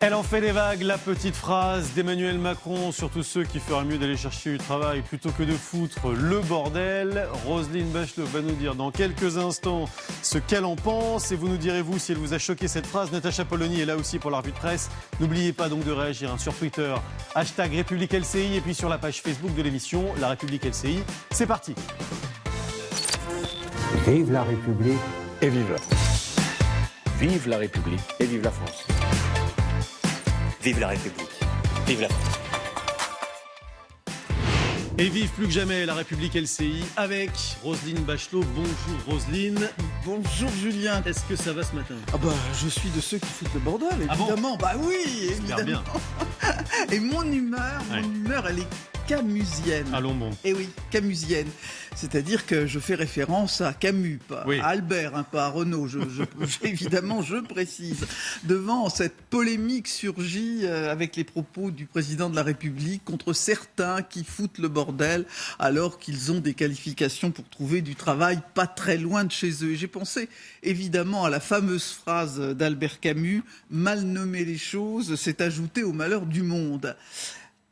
Elle en fait des vagues, la petite phrase d'Emmanuel Macron sur tous ceux qui feraient mieux d'aller chercher du travail plutôt que de foutre le bordel. Roselyne Bachelot va nous dire dans quelques instants ce qu'elle en pense et vous nous direz vous si elle vous a choqué cette phrase. Natacha Polony est là aussi pour la revue de presse. N'oubliez pas donc de réagir sur Twitter, #RépubliqueLCI et puis sur la page Facebook de l'émission La République LCI. C'est parti. Vive la République et vive la France. Vive la République et vive la France. Vive la République, vive la France. Et vive plus que jamais la République LCI avec Roselyne Bachelot. Bonjour Roselyne. Bonjour Julien. Est-ce que ça va ce matin? Je suis de ceux qui foutent le bordel, évidemment. Ah bon? Oui, évidemment. Bien. Et mon humeur, elle est camusienne. Allons bon. Et oui, camusienne. C'est-à-dire que je fais référence à Camus, pas à Albert, pas à Renaud. Évidemment, je précise. Devant cette polémique surgit avec les propos du président de la République contre certains qui foutent le bordel alors qu'ils ont des qualifications pour trouver du travail pas très loin de chez eux. Et j'ai pensé évidemment à la fameuse phrase d'Albert Camus, « Mal nommer les choses, c'est ajouter au malheur du monde ».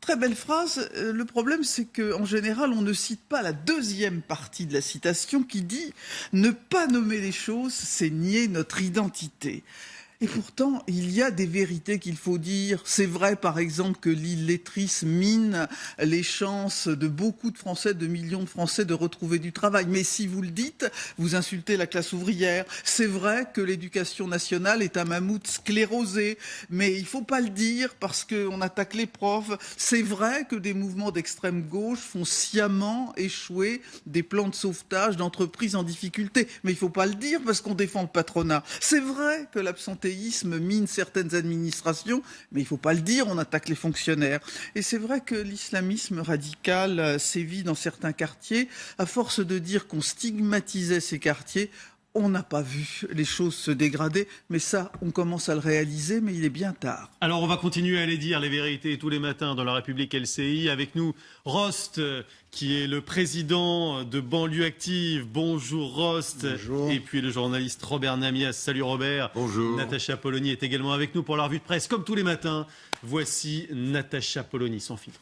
Très belle phrase. Le problème, c'est qu'en général, on ne cite pas la deuxième partie de la citation qui dit « Ne pas nommer les choses, c'est nier notre identité ». Et pourtant, il y a des vérités qu'il faut dire. C'est vrai, par exemple, que l'illettrisme mine les chances de beaucoup de Français, de millions de Français, de retrouver du travail. Mais si vous le dites, vous insultez la classe ouvrière. C'est vrai que l'éducation nationale est un mammouth sclérosé. Mais il ne faut pas le dire parce qu'on attaque les profs. C'est vrai que des mouvements d'extrême gauche font sciemment échouer des plans de sauvetage d'entreprises en difficulté. Mais il ne faut pas le dire parce qu'on défend le patronat. C'est vrai que l'absentéisme mine certaines administrations, mais il ne faut pas le dire, on attaque les fonctionnaires. Et c'est vrai que l'islamisme radical sévit dans certains quartiers. À force de dire qu'on stigmatisait ces quartiers, on n'a pas vu les choses se dégrader, mais ça, on commence à le réaliser, mais il est bien tard. Alors, on va continuer à aller dire les vérités tous les matins dans la République LCI. Avec nous, Rost, qui est le président de Banlieue Active. Bonjour Rost. Bonjour. Et puis le journaliste Robert Namias. Salut Robert. Bonjour. Natacha Polony est également avec nous pour la revue de presse. Comme tous les matins, voici Natacha Polony, sans filtre.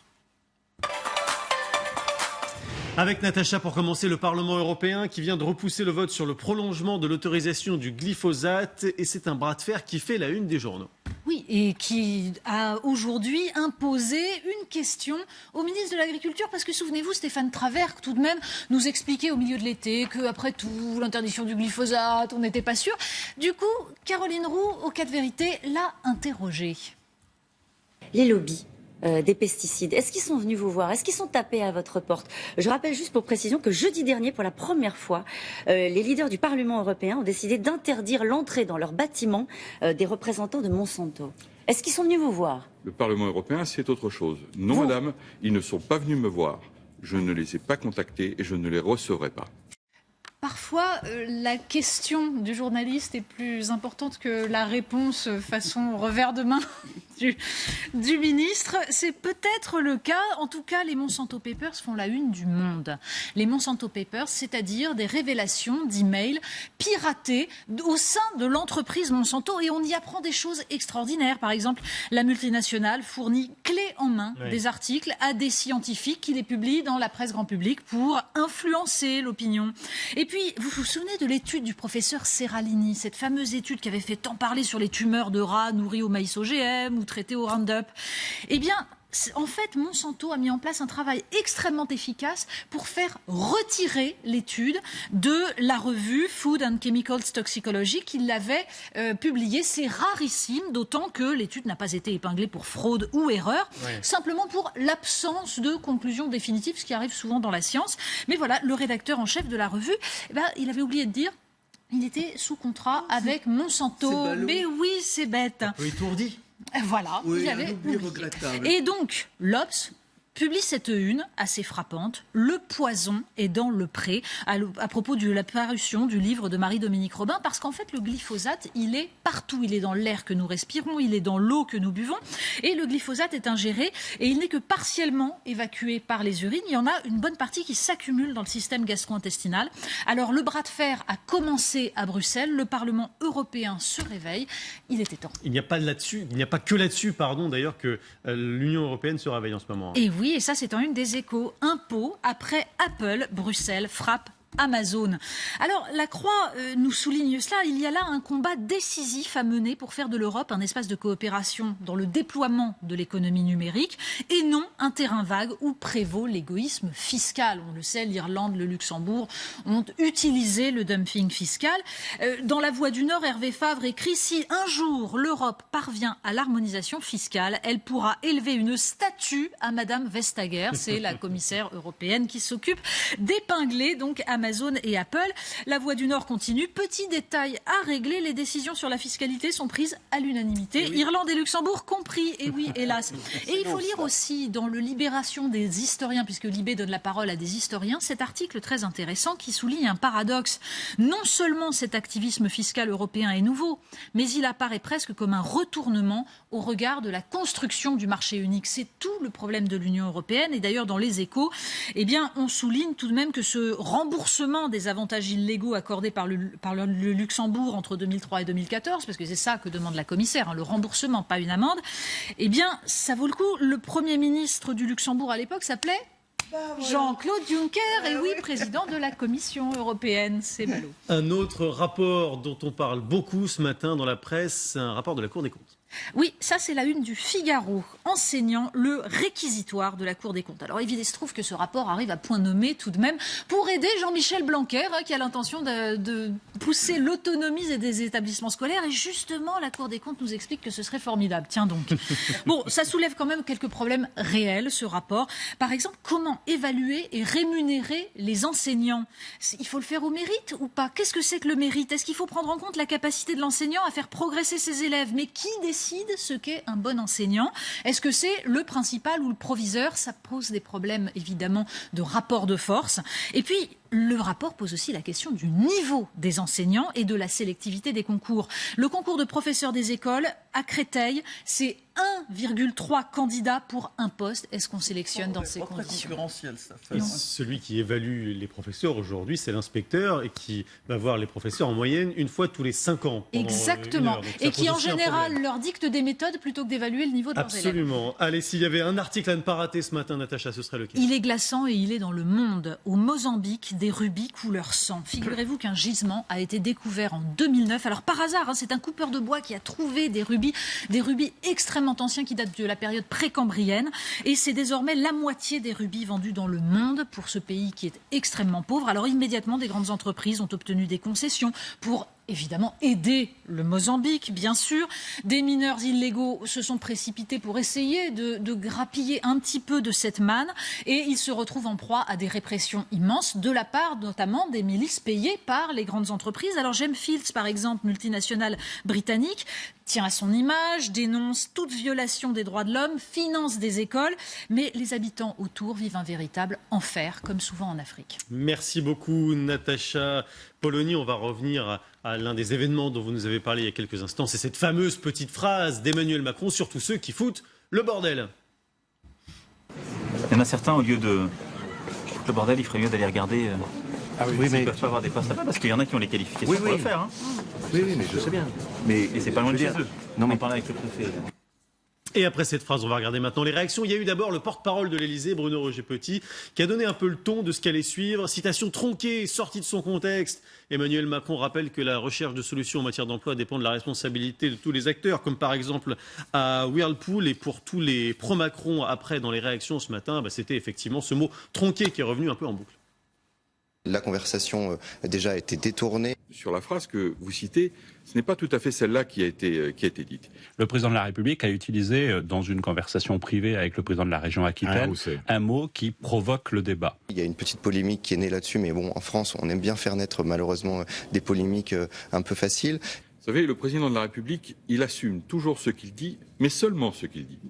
Avec Natacha, pour commencer, le Parlement européen qui vient de repousser le vote sur le prolongement de l'autorisation du glyphosate. Et c'est un bras de fer qui fait la une des journaux. Oui, et qui a aujourd'hui imposé une question au ministre de l'Agriculture, parce que souvenez-vous, Stéphane Travert, tout de même, nous expliquait au milieu de l'été qu'après tout, l'interdiction du glyphosate, on n'était pas sûr. Du coup, Caroline Roux, au cas de vérité, l'a interrogé. Les lobbies des pesticides, est-ce qu'ils sont venus vous voir? Est-ce qu'ils sont tapés à votre porte? Je rappelle juste pour précision que jeudi dernier, pour la première fois, les leaders du Parlement européen ont décidé d'interdire l'entrée dans leurs bâtiments des représentants de Monsanto. Est-ce qu'ils sont venus vous voir? Le Parlement européen, c'est autre chose. Non, madame, ils ne sont pas venus me voir. Je ne les ai pas contactés et je ne les recevrai pas. Parfois, la question du journaliste est plus importante que la réponse façon revers de main du ministre. C'est peut-être le cas. En tout cas, les Monsanto Papers font la une du Monde. Les Monsanto Papers, c'est-à-dire des révélations d'emails piratés au sein de l'entreprise Monsanto. Et on y apprend des choses extraordinaires. Par exemple, la multinationale fournit clé en main des articles à des scientifiques qui les publient dans la presse grand public pour influencer l'opinion. Et puis, vous vous souvenez de l'étude du professeur Seralini, cette fameuse étude qui avait fait tant parler sur les tumeurs de rats nourris au maïs OGM ou traités au Roundup? Eh bien, en fait, Monsanto a mis en place un travail extrêmement efficace pour faire retirer l'étude de la revue Food and Chemicals Toxicology qui l'avait publiée. C'est rarissime, d'autant que l'étude n'a pas été épinglée pour fraude ou erreur, simplement pour l'absence de conclusion définitive, ce qui arrive souvent dans la science. Mais voilà, le rédacteur en chef de la revue, il avait oublié de dire il était sous contrat avec Monsanto. Mais oui, c'est bête. Un peu étourdi. Voilà. Oui, un oubli regrettable. Et donc, l'Obs publie cette une assez frappante. Le poison est dans le pré, à propos de la parution du livre de Marie-Dominique Robin, parce qu'en fait le glyphosate, il est partout. Il est dans l'air que nous respirons, il est dans l'eau que nous buvons, et le glyphosate est ingéré et il n'est que partiellement évacué par les urines. Il y en a une bonne partie qui s'accumule dans le système gastro-intestinal. Alors le bras de fer a commencé à Bruxelles, le Parlement européen se réveille, il était temps. Il n'y a pas que là-dessus, d'ailleurs, que l'Union européenne se réveille en ce moment. Et oui, et ça c'est en une des Échos. Impôt après Apple, Bruxelles frappe Amazon. Alors, la Croix nous souligne cela. Il y a là un combat décisif à mener pour faire de l'Europe un espace de coopération dans le déploiement de l'économie numérique et non un terrain vague où prévaut l'égoïsme fiscal. On le sait, l'Irlande, le Luxembourg ont utilisé le dumping fiscal. Dans La Voix du Nord, Hervé Favre écrit « Si un jour l'Europe parvient à l'harmonisation fiscale, elle pourra élever une statue à Madame Vestager ». C'est la commissaire européenne qui s'occupe d'épingler donc Amazon et Apple. La Voix du Nord continue. Petit détail à régler, les décisions sur la fiscalité sont prises à l'unanimité. Oui. Irlande et Luxembourg compris. Et oui, hélas. Et il faut lire aussi dans le Libération des historiens, puisque Libé donne la parole à des historiens, cet article très intéressant qui souligne un paradoxe. Non seulement cet activisme fiscal européen est nouveau, mais il apparaît presque comme un retournement au regard de la construction du marché unique. C'est tout le problème de l'Union européenne. Et d'ailleurs, dans les Échos, on souligne tout de même que ce remboursement des avantages illégaux accordés par le Luxembourg entre 2003 et 2014, parce que c'est ça que demande la commissaire, le remboursement, pas une amende, ça vaut le coup. Le Premier ministre du Luxembourg à l'époque s'appelait Jean-Claude Juncker, et oui, président de la Commission européenne. C'est ballot. Un autre rapport dont on parle beaucoup ce matin dans la presse, c'est un rapport de la Cour des comptes. Oui, ça c'est la une du Figaro, enseignant le réquisitoire de la Cour des comptes. Alors évidemment, il se trouve que ce rapport arrive à point nommé tout de même pour aider Jean-Michel Blanquer, qui a l'intention de pousser l'autonomie des établissements scolaires. Et justement, la Cour des comptes nous explique que ce serait formidable. Tiens donc. Bon, ça soulève quand même quelques problèmes réels, ce rapport. Par exemple, comment évaluer et rémunérer les enseignants? Il faut le faire au mérite ou pas? Qu'est-ce que c'est que le mérite? Est-ce qu'il faut prendre en compte la capacité de l'enseignant à faire progresser ses élèves? Mais qui décide ce qu'est un bon enseignant? Est-ce que c'est le principal ou le proviseur? Ça pose des problèmes évidemment de rapport de force. Et puis le rapport pose aussi la question du niveau des enseignants et de la sélectivité des concours. Le concours de professeurs des écoles à Créteil, c'est 1,3 candidats pour un poste. Est-ce qu'on sélectionne dans ces conditions? Très concurrentiel, ça. Celui qui évalue les professeurs aujourd'hui, c'est l'inspecteur et qui va voir les professeurs en moyenne une fois tous les 5 ans. Exactement. Et qui en général leur dicte des méthodes plutôt que d'évaluer le niveau de leurs élèves. Absolument. Allez, s'il y avait un article à ne pas rater ce matin, Natacha, ce serait lequel? Il est glaçant et il est dans Le Monde. Au Mozambique, des rubis couleur sang. Figurez-vous qu'un gisement a été découvert en 2009. Alors par hasard, c'est un coupeur de bois qui a trouvé des rubis extrêmement anciens qui datent de la période précambrienne. Et c'est désormais la moitié des rubis vendus dans le monde pour ce pays qui est extrêmement pauvre. Alors immédiatement, des grandes entreprises ont obtenu des concessions pour évidemment aider le Mozambique, bien sûr. Des mineurs illégaux se sont précipités pour essayer de grappiller un petit peu de cette manne et ils se retrouvent en proie à des répressions immenses de la part notamment des milices payées par les grandes entreprises. Alors Gemfields, par exemple, multinationale britannique, tient à son image, dénonce toute violation des droits de l'homme, finance des écoles, mais les habitants autour vivent un véritable enfer, comme souvent en Afrique. Merci beaucoup, Natacha Polony. On va revenir à l'un des événements dont vous nous avez parlé il y a quelques instants. C'est cette fameuse petite phrase d'Emmanuel Macron sur tous ceux qui foutent le bordel. Il y en a certains, au lieu de foutre le bordel, il ferait mieux d'aller regarder... Oui, mais ils ne peuvent pas avoir des postes là-bas, parce qu'il y en a qui ont les qualifications pour le faire. Hein. Oui, mais je sais bien. Et c'est pas loin de chez eux. Non, mais on parlait avec le préfet. Et après cette phrase, on va regarder maintenant les réactions. Il y a eu d'abord le porte-parole de l'Élysée, Bruno Roger-Petit, qui a donné un peu le ton de ce qu'allait suivre. Citation tronquée, sortie de son contexte. Emmanuel Macron rappelle que la recherche de solutions en matière d'emploi dépend de la responsabilité de tous les acteurs, comme par exemple à Whirlpool. Et pour tous les pro-Macron, après, dans les réactions ce matin, c'était effectivement ce mot tronqué qui est revenu un peu en boucle. La conversation a déjà été détournée. Sur la phrase que vous citez, ce n'est pas tout à fait celle-là qui a été dite. Le président de la République a utilisé, dans une conversation privée avec le président de la région Aquitaine, un mot qui provoque le débat. Il y a une petite polémique qui est née là-dessus, mais bon, en France, on aime bien faire naître malheureusement des polémiques un peu faciles. Vous savez, le président de la République, il assume toujours ce qu'il dit, mais seulement ce qu'il dit.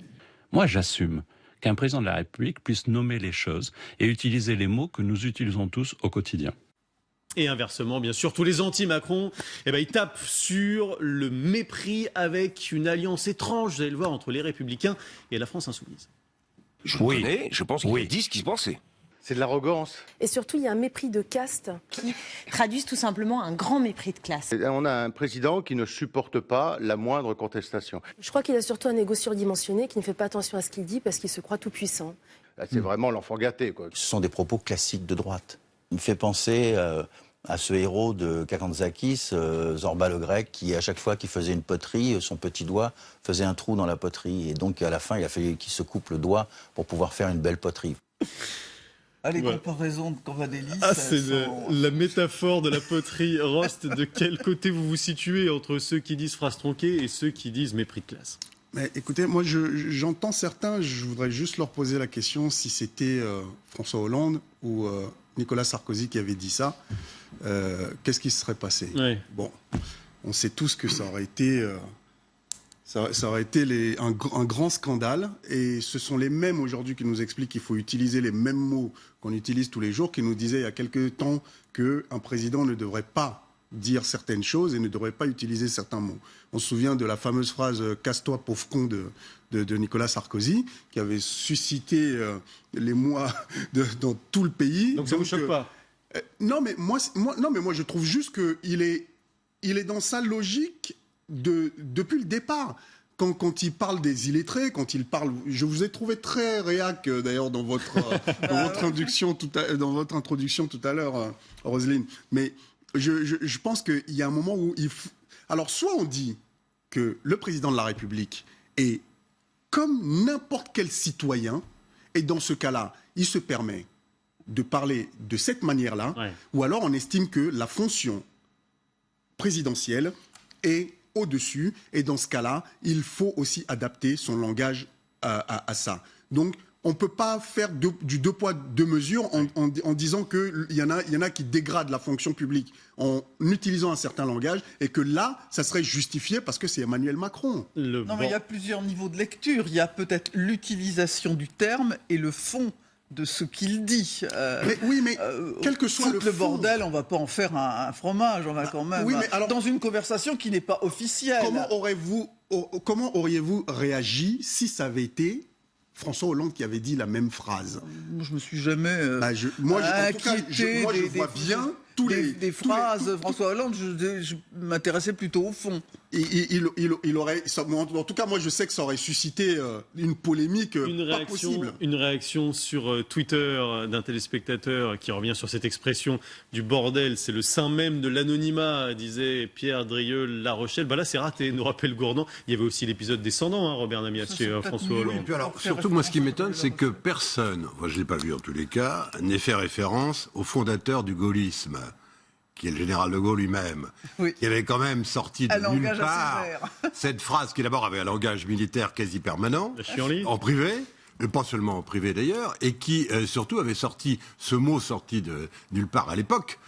Moi, j'assume qu'un président de la République puisse nommer les choses et utiliser les mots que nous utilisons tous au quotidien. Et inversement, bien sûr, tous les anti-Macron, ils tapent sur le mépris avec une alliance étrange, vous allez le voir, entre les Républicains et la France Insoumise. Je pense qu'il a dit ce qu'il pensait. C'est de l'arrogance. Et surtout, il y a un mépris de caste qui traduit tout simplement un grand mépris de classe. On a un président qui ne supporte pas la moindre contestation. Je crois qu'il a surtout un égo surdimensionné qui ne fait pas attention à ce qu'il dit parce qu'il se croit tout puissant. C'est vraiment l'enfant gâté, quoi. Ce sont des propos classiques de droite. Il me fait penser à ce héros de Kazantzakis, Zorba le Grec, qui à chaque fois qu'il faisait une poterie, son petit doigt faisait un trou dans la poterie. Et donc à la fin, il a fallu qu'il se coupe le doigt pour pouvoir faire une belle poterie. Les comparaisons de Cavadélis. C'est la métaphore de la poterie. Rost, de quel côté vous vous situez entre ceux qui disent phrase tronquée et ceux qui disent mépris de classe? Mais écoutez, moi j'entends certains, je voudrais juste leur poser la question si c'était François Hollande ou Nicolas Sarkozy qui avait dit ça, qu'est-ce qui se serait passé? Bon, on sait tous que ça aurait été, un grand scandale, et ce sont les mêmes aujourd'hui qui nous expliquent qu'il faut utiliser les mêmes mots qu'on utilise tous les jours, qui nous disaient il y a quelques temps qu'un président ne devrait pas dire certaines choses et ne devrait pas utiliser certains mots. On se souvient de la fameuse phrase « casse-toi, pauvre con » de Nicolas Sarkozy, qui avait suscité l'émoi dans tout le pays. Donc ça ne vous choque pas? Non, mais moi, je trouve juste qu'il est dans sa logique depuis le départ. Quand il parle des illettrés, je vous ai trouvé très réac d'ailleurs dans votre introduction tout à l'heure, Roselyne. Mais je pense qu'il y a un moment où alors soit on dit que le président de la République est comme n'importe quel citoyen, et dans ce cas-là, il se permet de parler de cette manière-là, ou alors on estime que la fonction présidentielle est au-dessus, et dans ce cas-là, il faut aussi adapter son langage à ça. Donc, on ne peut pas faire du deux poids, deux mesures en disant qu'il y en a qui dégradent la fonction publique en utilisant un certain langage, et que là, ça serait justifié parce que c'est Emmanuel Macron. Non, mais il y a plusieurs niveaux de lecture. Il y a peut-être l'utilisation du terme et le fond de ce qu'il dit. Mais quel que soit le bordel, on ne va pas en faire un fromage. On va quand même dans une conversation qui n'est pas officielle. Comment auriez-vous réagi si ça avait été François Hollande qui avait dit la même phrase? Je me suis jamais. Moi, je vois bien tous les phrases. François Hollande, je m'intéressais plutôt au fond. Il aurait, en tout cas, moi, je sais que ça aurait suscité une polémique pas possible. Une réaction sur Twitter d'un téléspectateur qui revient sur cette expression du bordel. C'est le sein même de l'anonymat, disait Pierre Drieux-La Rochelle. Là, c'est raté, nous rappelle Gourdon. Il y avait aussi l'épisode descendant, Robert Namias, chez François Hollande. Et puis alors, surtout, moi, ce qui m'étonne, c'est que personne, je ne l'ai pas lu en tous les cas, n'ait fait référence au fondateur du gaullisme, qui est le général de Gaulle lui-même, qui avait quand même sorti de nulle part cette phrase qui d'abord avait un langage militaire quasi permanent, en privé, pas seulement en privé d'ailleurs, et qui surtout avait sorti ce mot sorti de nulle part à l'époque,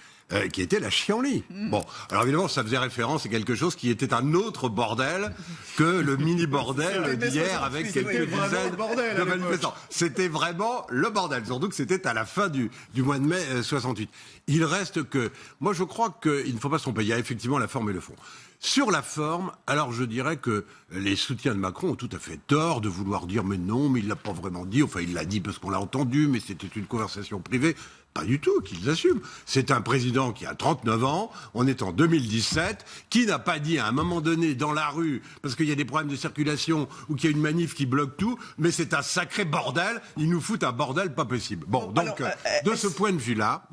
qui était la chienlit. Bon, alors évidemment, ça faisait référence à quelque chose qui était un autre bordel que le mini-bordel d'hier avec quelques dizaines de manifestants. C'était vraiment le bordel, surtout que c'était à la fin du mois de mai 68. Il reste que, moi je crois qu'il ne faut pas se tromper, il y a effectivement la forme et le fond. Sur la forme, alors je dirais que les soutiens de Macron ont tout à fait tort de vouloir dire mais non, mais il l'a pas vraiment dit, enfin il l'a dit parce qu'on l'a entendu, mais c'était une conversation privée. Pas du tout, qu'ils assument. C'est un président qui a 39 ans, on est en 2017, qui n'a pas dit à un moment donné dans la rue, parce qu'il y a des problèmes de circulation ou qu'il y a une manif qui bloque tout, mais c'est un sacré bordel, ils nous foutent un bordel pas possible. Bon, donc, de ce point de vue-là...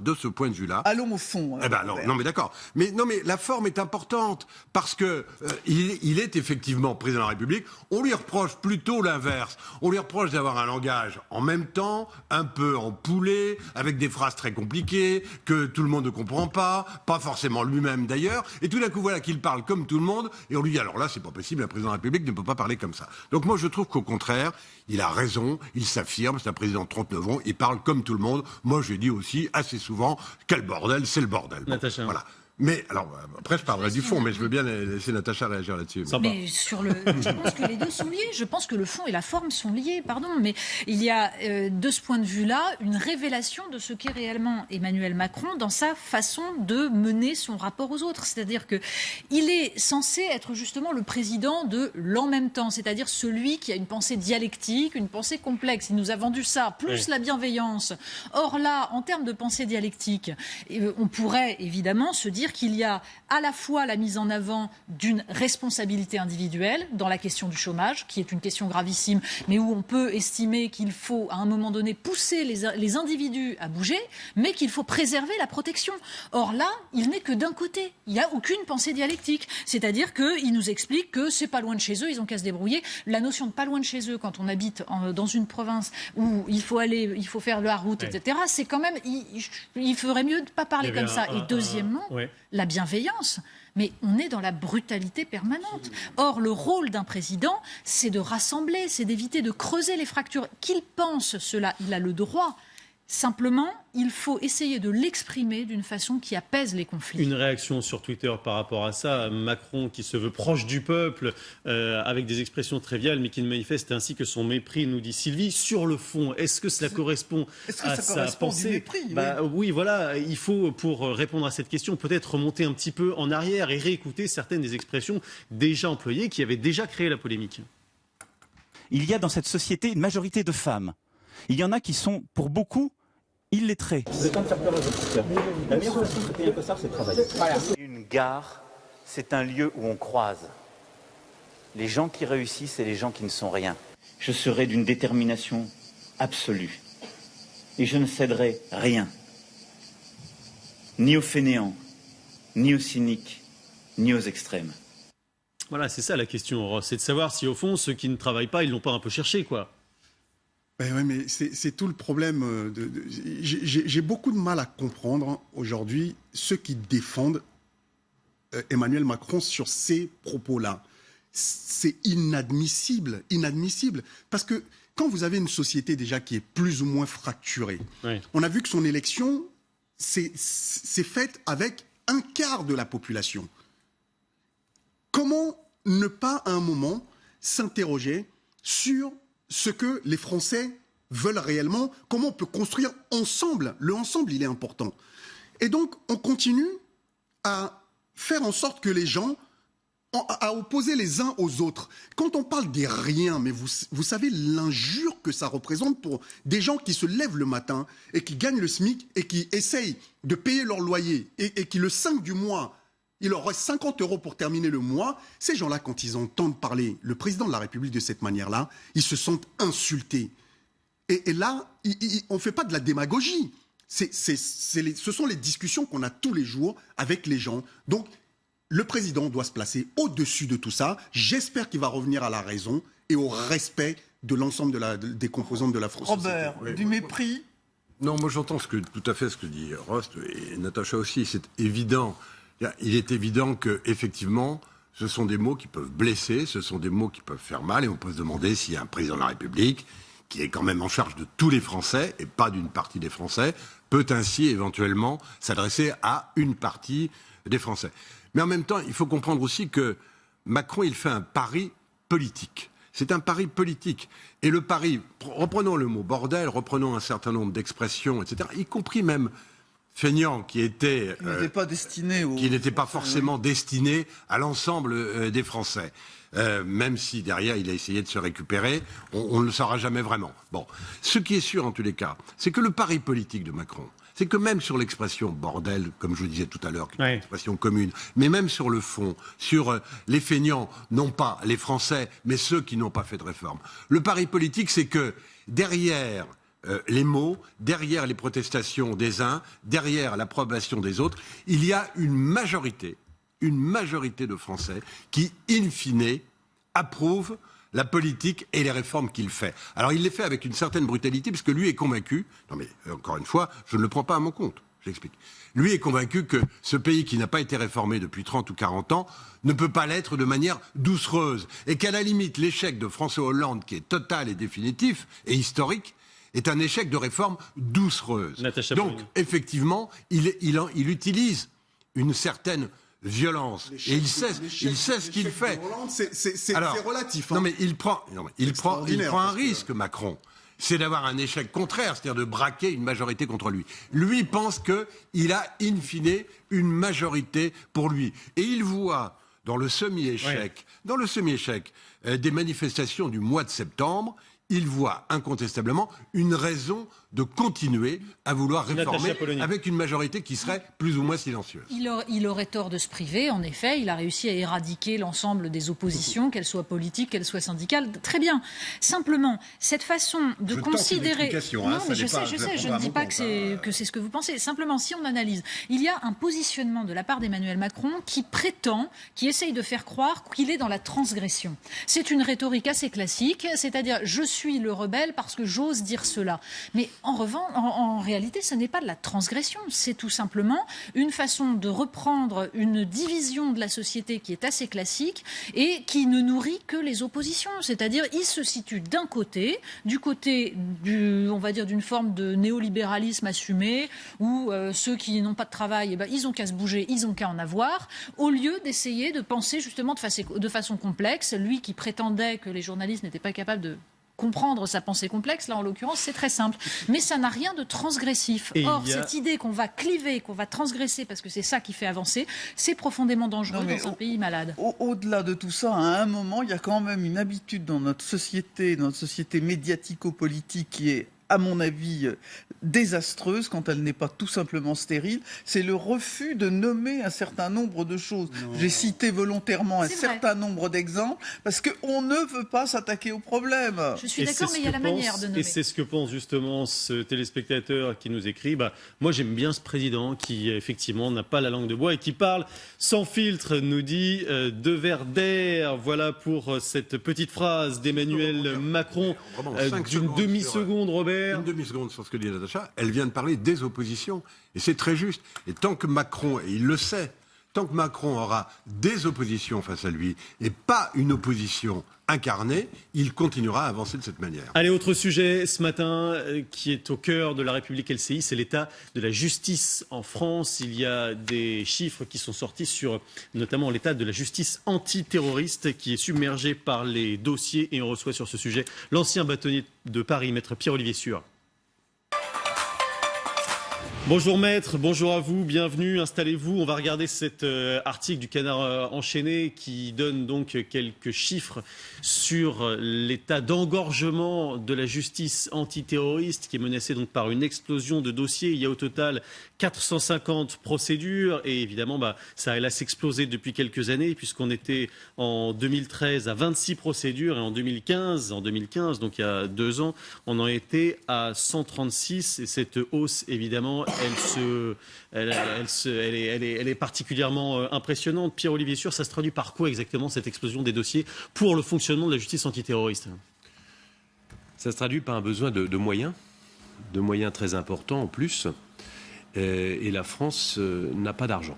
Allons au fond. Non mais d'accord. Mais la forme est importante, parce que il est effectivement président de la République, on lui reproche plutôt l'inverse. On lui reproche d'avoir un langage en même temps, un peu en poulet, avec des phrases très compliquées, que tout le monde ne comprend pas forcément lui-même d'ailleurs, et tout d'un coup voilà qu'il parle comme tout le monde, et on lui dit alors là c'est pas possible, un président de la République ne peut pas parler comme ça. Donc moi je trouve qu'au contraire, il a raison, il s'affirme, c'est un président de 39 ans, il parle comme tout le monde. Moi je dis aussi assez souvent, quel bordel, c'est le bordel. Natacha. Voilà. Mais alors, après, je parlerai du fond, mais je veux bien laisser Natacha réagir là-dessus. Mais je pense que les deux sont liés. Je pense que le fond et la forme sont liés, pardon. Mais il y a, de ce point de vue-là, une révélation de ce qu'est réellement Emmanuel Macron dans sa façon de mener son rapport aux autres. C'est-à-dire qu'il est censé être justement le président de l'en même temps, c'est-à-dire celui qui a une pensée dialectique, une pensée complexe. Il nous a vendu ça, plus la bienveillance. Or là, en termes de pensée dialectique, on pourrait évidemment se dire qu'il y a à la fois la mise en avant d'une responsabilité individuelle dans la question du chômage, qui est une question gravissime, mais où on peut estimer qu'il faut, à un moment donné, pousser les individus à bouger, mais qu'il faut préserver la protection. Or là, il n'est que d'un côté. Il n'y a aucune pensée dialectique. C'est-à-dire qu'il nous explique que c'est pas loin de chez eux, ils ont qu'à se débrouiller. La notion de pas loin de chez eux, quand on habite dans une province où il faut faire la route, etc., c'est quand même... Il ferait mieux de ne pas parler comme ça. Et deuxièmement... La bienveillance, mais on est dans la brutalité permanente. Or, le rôle d'un président, c'est de rassembler, c'est d'éviter de creuser les fractures. Qu'il pense cela, il a le droit. Simplement, il faut essayer de l'exprimer d'une façon qui apaise les conflits. Une réaction sur Twitter par rapport à ça. Macron qui se veut proche du peuple, avec des expressions triviales, mais qui ne manifeste ainsi que son mépris, nous dit Sylvie. Sur le fond, est-ce que cela correspond à sa pensée ? Mépris, oui, voilà. Il faut, pour répondre à cette question, peut-être remonter un petit peu en arrière et réécouter certaines des expressions déjà employées qui avaient déjà créé la polémique. Il y a dans cette société une majorité de femmes. Il y en a qui sont, pour beaucoup, illettrés. Vous êtes en train de faire peur à votre cœur. La meilleure façon de payer un costard, c'est de travailler. Une gare, c'est un lieu où on croise les gens qui réussissent et les gens qui ne sont rien. Je serai d'une détermination absolue. Et je ne céderai rien. Ni aux fainéants, ni aux cyniques, ni aux extrêmes. Voilà, c'est ça la question, Ross. C'est de savoir si, au fond, ceux qui ne travaillent pas, ils l'ont pas un peu cherché, quoi. Oui, mais c'est tout le problème. J'ai beaucoup de mal à comprendre aujourd'hui ceux qui défendent Emmanuel Macron sur ces propos-là. C'est inadmissible, inadmissible. Parce que quand vous avez une société déjà qui est plus ou moins fracturée, on a vu que son élection s'est faite avec un quart de la population. Comment ne pas à un moment s'interroger sur ce que les Français veulent réellement, comment on peut construire ensemble. Le ensemble, il est important. Et donc, on continue à faire en sorte que les gens, à opposer les uns aux autres. Quand on parle des riens, mais vous savez l'injure que ça représente pour des gens qui se lèvent le matin et qui gagnent le SMIC et qui essayent de payer leur loyer et qui, le 5 du mois, il leur reste 50 € pour terminer le mois. Ces gens-là, quand ils entendent parler le président de la République de cette manière-là, ils se sentent insultés. Et là, on ne fait pas de la démagogie. Ce sont les discussions qu'on a tous les jours avec les gens. Donc, le président doit se placer au-dessus de tout ça. J'espère qu'il va revenir à la raison et au respect de l'ensemble des composantes de la France. Robert, du mépris. Non, moi j'entends tout à fait ce que dit Rost et Natacha aussi. C'est évident. Il est évident qu'effectivement, ce sont des mots qui peuvent blesser, ce sont des mots qui peuvent faire mal, et on peut se demander s'il y a un président de la République, qui est quand même en charge de tous les Français, et pas d'une partie des Français, peut ainsi éventuellement s'adresser à une partie des Français. Mais en même temps, il faut comprendre aussi que Macron, il fait un pari politique. C'est un pari politique. Et le pari, reprenons le mot bordel, reprenons un certain nombre d'expressions, etc., y compris même feignant, qui n'était pas forcément destiné à l'ensemble des Français. Même si derrière il a essayé de se récupérer, on ne le saura jamais vraiment. Bon, ce qui est sûr en tous les cas, c'est que le pari politique de Macron, c'est que même sur l'expression bordel, comme je le disais tout à l'heure, qui est une expression commune, mais même sur le fond, sur les feignants, non pas les Français, mais ceux qui n'ont pas fait de réforme, le pari politique, c'est que derrière les mots, derrière les protestations des uns, derrière l'approbation des autres, il y a une majorité de Français qui, in fine, approuvent la politique et les réformes qu'il fait. Alors il les fait avec une certaine brutalité, parce que lui est convaincu, non mais encore une fois, je ne le prends pas à mon compte, j'explique. Lui est convaincu que ce pays qui n'a pas été réformé depuis 30 ou 40 ans ne peut pas l'être de manière doucereuse, et qu'à la limite, l'échec de François Hollande, qui est total et définitif et historique, est un échec de réforme doucereuse. Donc, effectivement, il utilise une certaine violence. Et il sait ce qu'il fait. C'est relatif. Non, mais il prend un risque, Macron. C'est d'avoir un échec contraire, c'est-à-dire de braquer une majorité contre lui. Lui pense qu'il a, in fine, une majorité pour lui. Et il voit dans le semi-échec, des manifestations du mois de septembre, il voit incontestablement une raison de continuer à vouloir réformer avec une majorité qui serait plus ou moins silencieuse. Il aurait tort de se priver, en effet. Il a réussi à éradiquer l'ensemble des oppositions, qu'elles soient politiques, qu'elles soient syndicales. Très bien. Simplement, cette façon de considérer... Non, mais je sais, je ne dis pas que c'est ce que vous pensez. Simplement, si on analyse, il y a un positionnement de la part d'Emmanuel Macron qui prétend, qui essaye de faire croire qu'il est dans la transgression. C'est une rhétorique assez classique, c'est-à-dire je suis le rebelle parce que j'ose dire cela. Mais en réalité, ce n'est pas de la transgression, c'est tout simplement une façon de reprendre une division de la société qui est assez classique et qui ne nourrit que les oppositions. C'est-à-dire, il se situe d'un côté, du côté on va dire d'une forme de néolibéralisme assumé, où ceux qui n'ont pas de travail, ils ont qu'à se bouger, ils ont qu'à en avoir, au lieu d'essayer de penser justement de façon complexe. Lui qui prétendait que les journalistes n'étaient pas capables de comprendre sa pensée complexe, là en l'occurrence c'est très simple, mais ça n'a rien de transgressif. Or cette idée qu'on va cliver, qu'on va transgresser parce que c'est ça qui fait avancer, c'est profondément dangereux dans un pays malade. Au-delà de tout ça, à un moment il y a quand même une habitude dans notre société médiatico-politique qui est, à mon avis, désastreuse quand elle n'est pas tout simplement stérile, c'est le refus de nommer un certain nombre de choses. J'ai cité volontairement un certain nombre d'exemples parce qu'on ne veut pas s'attaquer au problème. Je suis d'accord, mais il y a la manière de nommer. Et c'est ce que pense justement ce téléspectateur qui nous écrit. Moi j'aime bien ce président qui effectivement n'a pas la langue de bois et qui parle sans filtre, nous dit deux verres d'air. Voilà pour cette petite phrase d'Emmanuel Macron d'une demi-seconde, Robert. Une demi-seconde sur ce que dit Natacha, elle vient de parler des oppositions. Et c'est très juste. Et tant que Macron, et il le sait, tant que Macron aura des oppositions face à lui et pas une opposition incarnée, il continuera à avancer de cette manière. Allez, autre sujet ce matin qui est au cœur de la République LCI, c'est l'état de la justice en France. Il y a des chiffres qui sont sortis sur notamment l'état de la justice antiterroriste qui est submergée par les dossiers et on reçoit sur ce sujet l'ancien bâtonnier de Paris, maître Pierre-Olivier Sueur. Bonjour maître, bonjour à vous, bienvenue, installez-vous. On va regarder cet article du Canard enchaîné qui donne donc quelques chiffres sur l'état d'engorgement de la justice antiterroriste qui est menacée donc par une explosion de dossiers. Il y a au total 450 procédures et évidemment ça a hélas explosé depuis quelques années puisqu'on était en 2013 à 26 procédures et en 2015, donc il y a 2 ans, on en était à 136 et cette hausse évidemment elle est particulièrement impressionnante. Pierre-Olivier Sueur, ça se traduit par quoi exactement cette explosion des dossiers pour le fonctionnement de la justice antiterroriste? Ça se traduit par un besoin de moyens très importants en plus. Et la France n'a pas d'argent.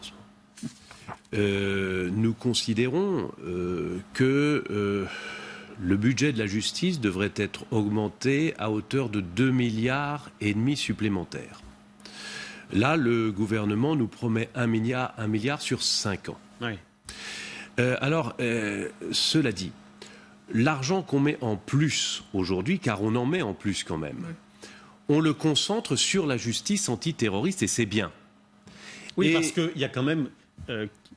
Nous considérons que le budget de la justice devrait être augmenté à hauteur de 2,5 milliards supplémentaires. Là, le gouvernement nous promet 1 milliard sur 5 ans. Oui. Cela dit, l'argent qu'on met en plus aujourd'hui, car on en met en plus quand même, on le concentre sur la justice antiterroriste et c'est bien. Oui, parce qu'il y a quand même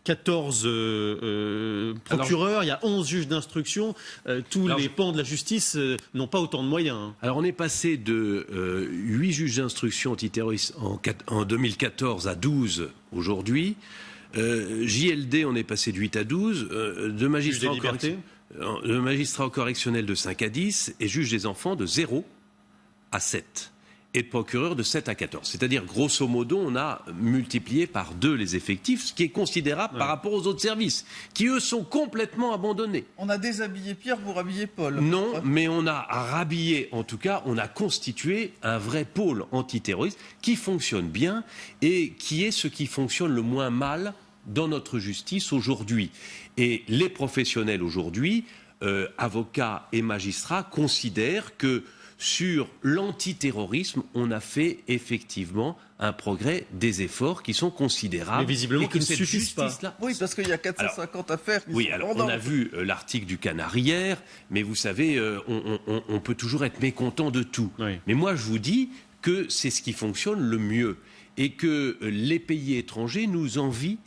14 procureurs, il y a 11 juges d'instruction. Tous les pans de la justice n'ont pas autant de moyens. Alors on est passé de 8 juges d'instruction antiterroristes en 2014 à 12 aujourd'hui. JLD, on est passé de 8 à 12. De magistrats correctionnels de 5 à 10 et juges des enfants de 0 à 7. Et de procureurs de 7 à 14. C'est-à-dire, grosso modo, on a multiplié par 2 les effectifs, ce qui est considérable par rapport aux autres services, qui, eux, sont complètement abandonnés. On a déshabillé Pierre pour habiller Paul. Non, mais on a rhabillé, en tout cas, on a constitué un vrai pôle antiterroriste qui fonctionne bien et qui est ce qui fonctionne le moins mal dans notre justice aujourd'hui. Et les professionnels aujourd'hui, avocats et magistrats, considèrent que sur l'antiterrorisme, on a fait effectivement un progrès, des efforts qui sont considérables. Mais visiblement, que ne suffisent pas. Oui, parce qu'il y a 450 affaires qui oui, sont alors pendantes. on a vu l'article du Canard hier, mais vous savez, on peut toujours être mécontent de tout. Oui. Mais moi, je vous dis que c'est ce qui fonctionne le mieux et que les pays étrangers nous envient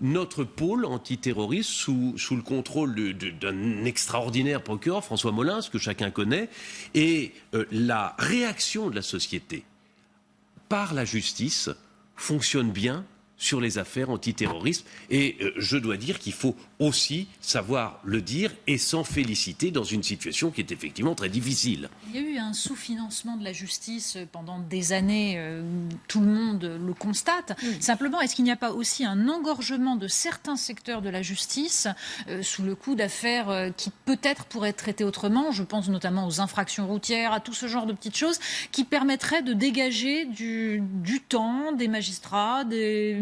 notre pôle antiterroriste sous le contrôle d'un extraordinaire procureur, François Molins, que chacun connaît, et la réaction de la société par la justice fonctionne bien sur les affaires antiterroristes. Et je dois dire qu'il faut aussi savoir le dire et s'en féliciter dans une situation qui est effectivement très difficile. Il y a eu un sous-financement de la justice pendant des années, tout le monde le constate. Simplement, est-ce qu'il n'y a pas aussi un engorgement de certains secteurs de la justice sous le coup d'affaires qui peut-être pourraient être traitées autrement? Je pense notamment aux infractions routières, à tout ce genre de petites choses qui permettraient de dégager du temps des magistrats, des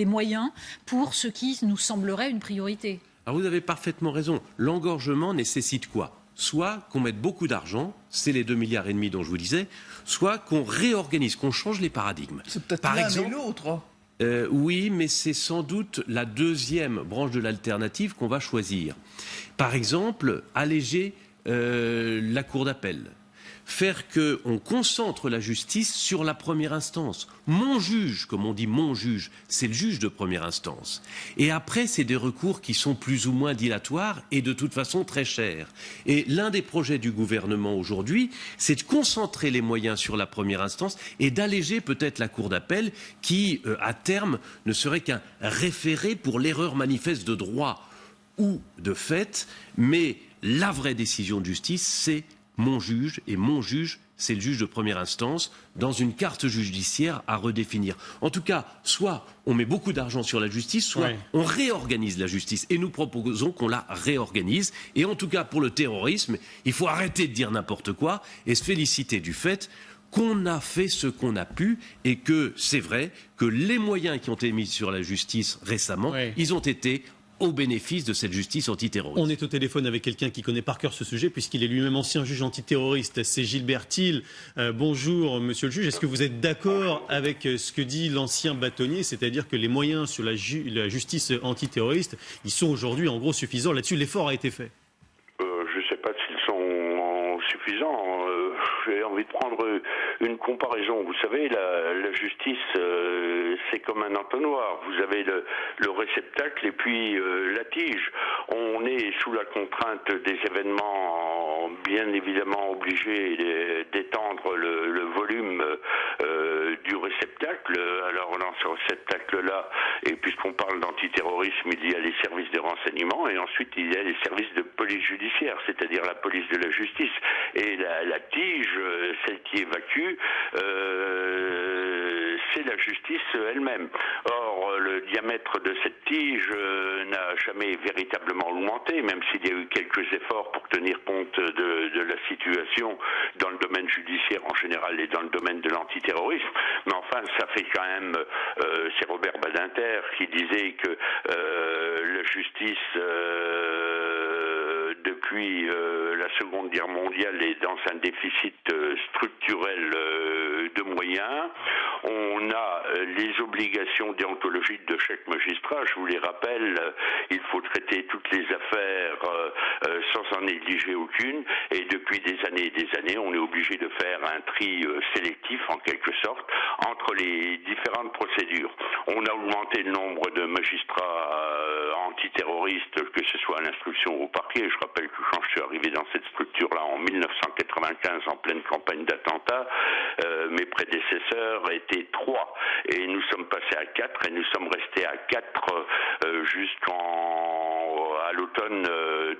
moyens pour ce qui nous semblerait une priorité. Alors vous avez parfaitement raison. L'engorgement nécessite quoi? Soit qu'on mette beaucoup d'argent, c'est les 2,5 milliards dont je vous disais, soit qu'on réorganise, qu'on change les paradigmes. C'est peut-être Par l'un exemple, et l'autre. Oui, mais c'est sans doute la deuxième branche de l'alternative qu'on va choisir. Par exemple, alléger la cour d'appel. Faire qu'on concentre la justice sur la première instance. Mon juge, comme on dit mon juge, c'est le juge de première instance. Et après, c'est des recours qui sont plus ou moins dilatoires et de toute façon très chers. Et l'un des projets du gouvernement aujourd'hui, c'est de concentrer les moyens sur la première instance et d'alléger peut-être la cour d'appel qui, à terme, ne serait qu'un référé pour l'erreur manifeste de droit ou de fait. Mais la vraie décision de justice, c'est mon juge, et mon juge, c'est le juge de première instance, dans une carte judiciaire à redéfinir. En tout cas, soit on met beaucoup d'argent sur la justice, soit on réorganise la justice. Et nous proposons qu'on la réorganise. Et en tout cas, pour le terrorisme, il faut arrêter de dire n'importe quoi et se féliciter du fait qu'on a fait ce qu'on a pu et que c'est vrai que les moyens qui ont été mis sur la justice récemment, ils ont été au bénéfice de cette justice antiterroriste. On est au téléphone avec quelqu'un qui connaît par cœur ce sujet, puisqu'il est lui-même ancien juge antiterroriste. C'est Gilbert Thiel. Bonjour, monsieur le juge. Est-ce que vous êtes d'accord avec ce que dit l'ancien bâtonnier, c'est-à-dire que les moyens sur la justice antiterroriste, ils sont aujourd'hui en gros suffisants? Là-dessus, l'effort a été fait. Je ne sais pas s'ils sont suffisants. J'ai envie de prendre une comparaison. Vous savez, la justice, c'est comme un entonnoir. Vous avez le réceptacle et puis la tige. On est sous la contrainte des événements, bien évidemment obligés d'étendre le volume du réceptacle. Alors dans ce réceptacle-là, et puisqu'on parle d'antiterrorisme, il y a les services de renseignement et ensuite il y a les services de police judiciaire, c'est-à-dire la police de la justice. Et la tige, celle qui évacue, c'est la justice elle-même. Or, le diamètre de cette tige n'a jamais véritablement augmenté, même s'il y a eu quelques efforts pour tenir compte de la situation dans le domaine judiciaire en général et dans le domaine de l'antiterrorisme. Mais enfin, ça fait quand même, c'est Robert Badinter qui disait que la justice, depuis la Seconde Guerre mondiale, est dans un déficit structurel de moyens. On a les obligations déontologiques de chaque magistrat. Je vous les rappelle, il faut traiter toutes les affaires sans en négliger aucune. Et depuis des années et des années, on est obligé de faire un tri sélectif, en quelque sorte, entre les différentes procédures. On a augmenté le nombre de magistrats antiterroristes, que ce soit à l'instruction ou au parquet. Je rappelle que quand je suis arrivé dans cette structure-là en 1995, en pleine campagne d'attentats, mes prédécesseurs étaient 3 et nous sommes passés à 4 et nous sommes restés à 4 jusqu'à l'automne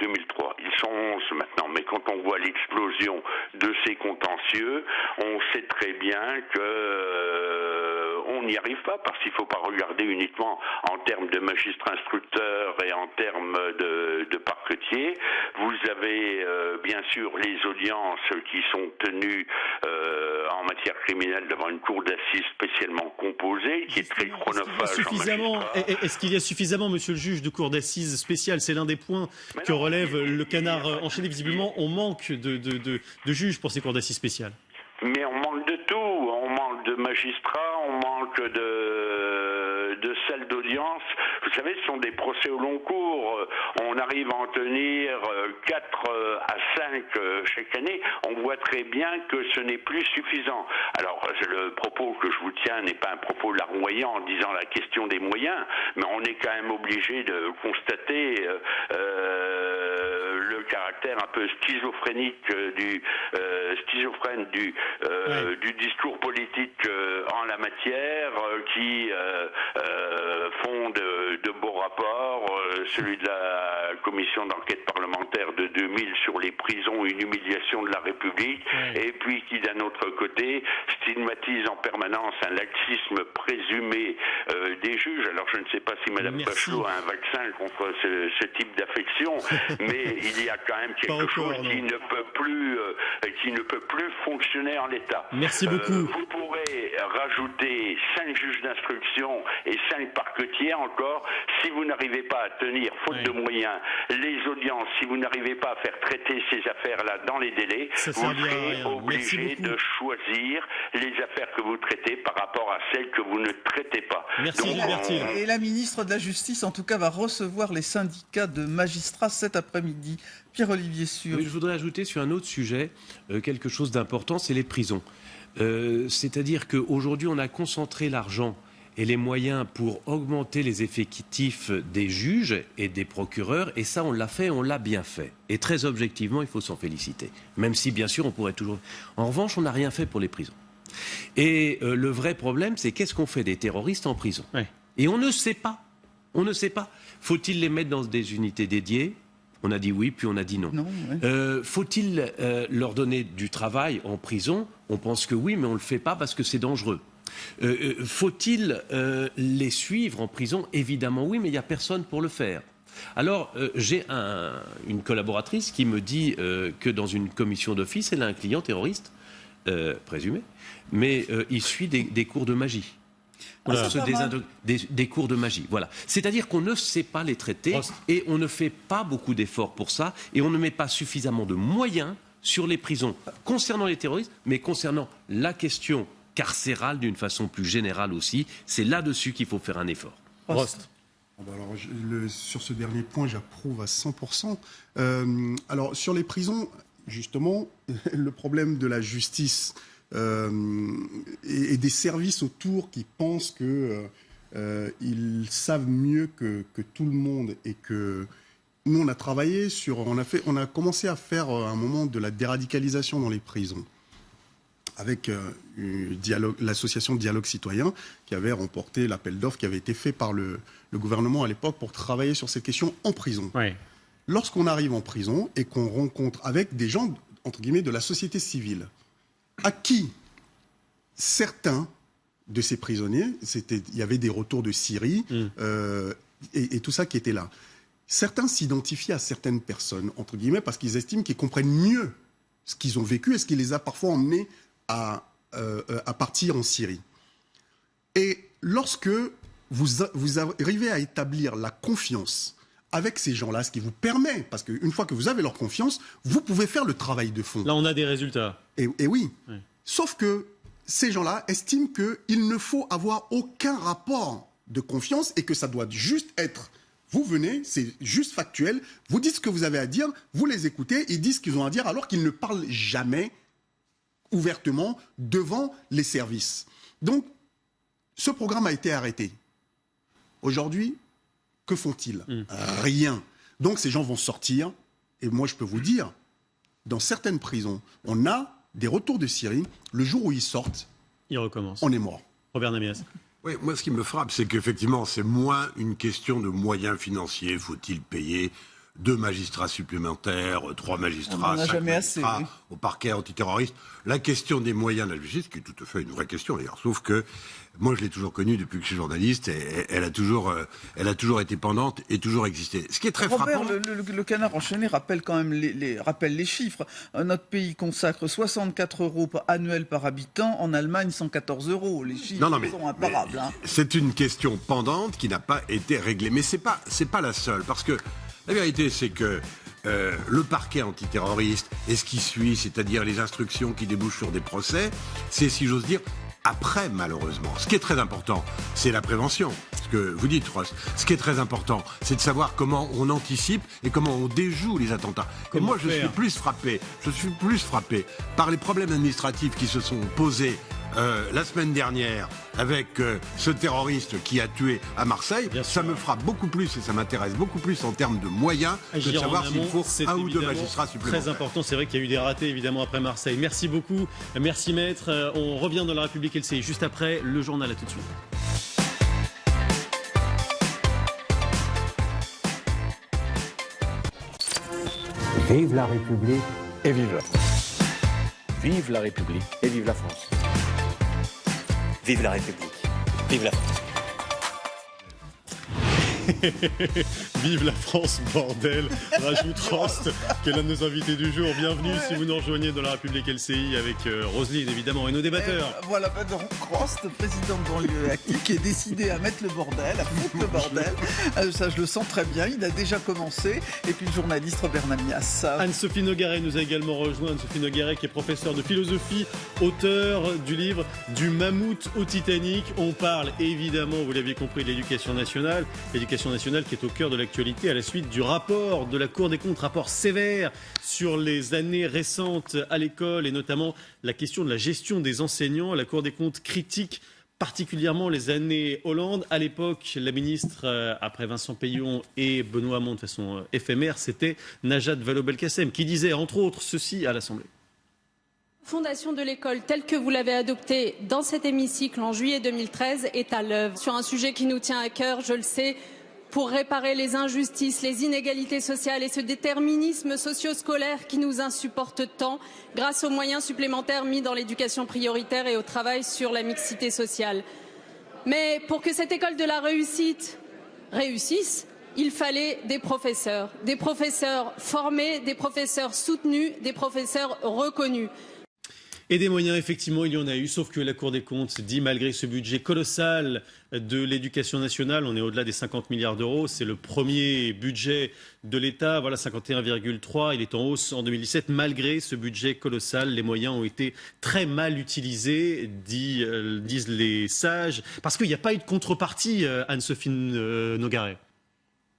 2003. Ils sont 11 maintenant, mais quand on voit l'explosion de ces contentieux, on sait très bien que on n'y arrive pas, parce qu'il ne faut pas regarder uniquement en termes de magistrats instructeurs et en termes de parquetiers. Vous avez bien sûr les audiences qui sont tenues en matière criminelle devant une cour d'assises spécialement composée, qui est très chronophage. Est-ce qu'il y a suffisamment, monsieur le juge, de cours d'assises spéciales? C'est l'un des points que relève le Canard enchaîné. Visiblement, on manque de juges pour ces cours d'assises spéciales. Mais on manque de tout. On manque de magistrats, on manque de salles d'audience. Vous savez, ce sont des procès au long cours. On arrive à en tenir 4 à 5 chaque année. On voit très bien que ce n'est plus suffisant. Alors, le propos que je vous tiens n'est pas un propos larmoyant en disant la question des moyens, mais on est quand même obligé de constater le caractère un peu schizophrène du discours politique en la matière, qui font de beaux rapports, celui de la commission d'enquête parlementaire de 2000 sur les prisons, une humiliation de la République, et puis qui d'un autre côté stigmatise en permanence un laxisme présumé des juges. Alors je ne sais pas si Mme Bachelot a un vaccin contre ce type d'affection, mais il y a quand même quelque chose qui ne peut plus fonctionner en l'état. Merci beaucoup. Vous pourrez rajouter 5 juges d'instruction et 5 parquetiers encore. Si vous n'arrivez pas à tenir, faute de moyens, les audiences, si vous n'arrivez pas à faire traiter ces affaires-là dans les délais, vous serez obligé de choisir les affaires que vous traitez par rapport à celles que vous ne traitez pas. Merci Gilbertine. Et la ministre de la Justice, en tout cas, va recevoir les syndicats de magistrats cet après-midi. Pierre-Olivier Sûr. Oui, je voudrais ajouter sur un autre sujet quelque chose d'important, c'est les prisons. C'est-à-dire qu'aujourd'hui, on a concentré l'argent et les moyens pour augmenter les effectifs des juges et des procureurs, et ça, on l'a fait, on l'a bien fait. Et très objectivement, il faut s'en féliciter. Même si, bien sûr, on pourrait toujours... En revanche, on n'a rien fait pour les prisons. Et le vrai problème, c'est qu'est-ce qu'on fait des terroristes en prison ? Et on ne sait pas. On ne sait pas. Faut-il les mettre dans des unités dédiées ? On a dit oui, puis on a dit non. Faut-il leur donner du travail en prison ? On pense que oui, mais on ne le fait pas parce que c'est dangereux. Faut-il les suivre en prison ? Évidemment oui, mais il n'y a personne pour le faire. Alors, j'ai une collaboratrice qui me dit que dans une commission d'office, elle a un client terroriste, présumé, mais il suit des cours de magie. Des cours de magie, voilà. C'est-à-dire qu'on ne sait pas les traiter et on ne fait pas beaucoup d'efforts pour ça et on ne met pas suffisamment de moyens sur les prisons concernant les terroristes, mais concernant la question carcérale d'une façon plus générale aussi. C'est là-dessus qu'il faut faire un effort. Rost. Alors, sur ce dernier point, j'approuve à 100%. Alors, sur les prisons, justement, le problème de la justice et des services autour qui pensent qu'ils savent mieux que tout le monde, et que nous, on a travaillé on a commencé à faire à un moment de la déradicalisation dans les prisons avec l'association Dialogue Citoyen, qui avait remporté l'appel d'offres qui avait été fait par le gouvernement à l'époque pour travailler sur cette question en prison. Lorsqu'on arrive en prison et qu'on rencontre avec des gens, entre guillemets, de la société civile, à qui certains de ces prisonniers, il y avait des retours de Syrie et tout ça qui était là. Certains s'identifient à certaines personnes, entre guillemets, parce qu'ils estiment qu'ils comprennent mieux ce qu'ils ont vécu et ce qui les a parfois emmenés à partir en Syrie. Et lorsque vous arrivez à établir la confiance avec ces gens-là, ce qui vous permet, parce qu'une fois que vous avez leur confiance, vous pouvez faire le travail de fond. Là, on a des résultats. Et oui. Sauf que ces gens-là estiment qu'il ne faut avoir aucun rapport de confiance et que ça doit juste être... Vous venez, c'est juste factuel, vous dites ce que vous avez à dire, vous les écoutez, ils disent ce qu'ils ont à dire alors qu'ils ne parlent jamais ouvertement devant les services. Donc, ce programme a été arrêté. Aujourd'hui, que font-ils ? Rien. Donc, ces gens vont sortir, et moi, je peux vous dire, dans certaines prisons, on a des retours de Syrie, le jour où ils sortent, ils recommencent. On est mort. Robert Namias. Oui, moi, ce qui me frappe, c'est qu'effectivement, c'est moins une question de moyens financiers. Faut-il payer 2 magistrats supplémentaires, 3 magistrats, 5 magistrats assez, oui. au parquet antiterroriste. La question des moyens de la justice, qui est tout à fait une vraie question d'ailleurs, sauf que moi je l'ai toujours connue depuis que je suis journaliste, et elle a toujours été pendante et toujours existé. Ce qui est très Robert, frappant... le Canard enchaîné rappelle quand même rappelle les chiffres. Notre pays consacre 64 € annuels par habitant, en Allemagne 114 €. Les chiffres sont imparables. Hein. C'est une question pendante qui n'a pas été réglée. Mais c'est pas la seule, parce que la vérité c'est que le parquet antiterroriste et ce qui suit, c'est-à-dire les instructions qui débouchent sur des procès, c'est, si j'ose dire, après, malheureusement. Ce qui est très important, c'est la prévention. Ce que vous dites, Ross. Ce qui est très important, c'est de savoir comment on anticipe et comment on déjoue les attentats. Et moi, je suis plus frappé par les problèmes administratifs qui se sont posés la semaine dernière avec ce terroriste qui a tué à Marseille. Ça me frappe beaucoup plus et ça m'intéresse beaucoup plus en termes de moyens que de savoir s'il faut 1 ou 2 magistrats supplémentaires. Très important, c'est vrai qu'il y a eu des ratés évidemment après Marseille. Merci beaucoup, merci maître. On revient dans La République LCI juste après le journal, à tout de suite. Vive la République et vive la France. Vive la République et vive la France. Vive la République. Vive la France. Vive la France, bordel. Rajoute Rost, qui est l'un de nos invités du jour. Bienvenue si vous nous rejoignez dans La République LCI avec Roselyne, évidemment, et nos débatteurs. Voilà, donc Rost, président de banlieue active, qui est décidé à mettre le bordel, à foutre le bordel. Ça, je le sens très bien. Il a déjà commencé. Et puis le journaliste Robert Namias. Anne-Sophie Nogaret nous a également rejoint. Anne-Sophie Nogaret, qui est professeure de philosophie, auteur du livre Du mammouth au Titanic. On parle évidemment, vous l'aviez compris, de l'éducation nationale. L'éducation nationale qui est au cœur de l'actualité à la suite du rapport de la Cour des comptes, rapport sévère sur les années récentes à l'école et notamment la question de la gestion des enseignants. La Cour des comptes critique particulièrement les années Hollande. À l'époque, la ministre, après Vincent Peillon et Benoît Hamon de façon éphémère, c'était Najat Vallaud-Belkacem qui disait entre autres ceci à l'Assemblée. Fondation de l'école telle que vous l'avez adoptée dans cet hémicycle en juillet 2013 est à l'œuvre sur un sujet qui nous tient à cœur, je le sais, pour réparer les injustices, les inégalités sociales et ce déterminisme socio-scolaire qui nous insupporte tant grâce aux moyens supplémentaires mis dans l'éducation prioritaire et au travail sur la mixité sociale. Mais pour que cette école de la réussite réussisse, il fallait des professeurs formés, des professeurs soutenus, des professeurs reconnus. Et des moyens, effectivement, il y en a eu, sauf que la Cour des comptes dit, malgré ce budget colossal de l'éducation nationale, on est au-delà des 50 milliards d'euros, c'est le premier budget de l'État, voilà 51,3, il est en hausse en 2017. Malgré ce budget colossal, les moyens ont été très mal utilisés, disent les sages, parce qu'il n'y a pas eu de contrepartie, Anne-Sophie Nogaret.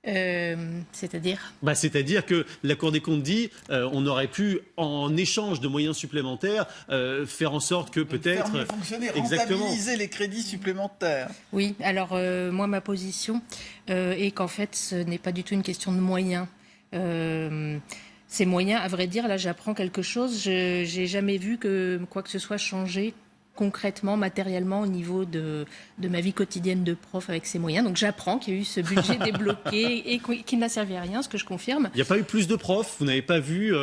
C'est-à-dire C'est-à-dire que la Cour des comptes dit on aurait pu, en échange de moyens supplémentaires, faire en sorte que peut-être... Faire mieux fonctionner, rentabiliser les crédits supplémentaires. Oui, alors moi ma position est qu'en fait ce n'est pas du tout une question de moyens. Ces moyens, à vrai dire, là j'apprends quelque chose, j'ai jamais vu que quoi que ce soit changer concrètement, matériellement, au niveau de ma vie quotidienne de prof avec ces moyens. Donc j'apprends qu'il y a eu ce budget débloqué et qu'il n'a servi à rien, ce que je confirme. Il n'y a pas eu plus de profs? Vous n'avez pas vu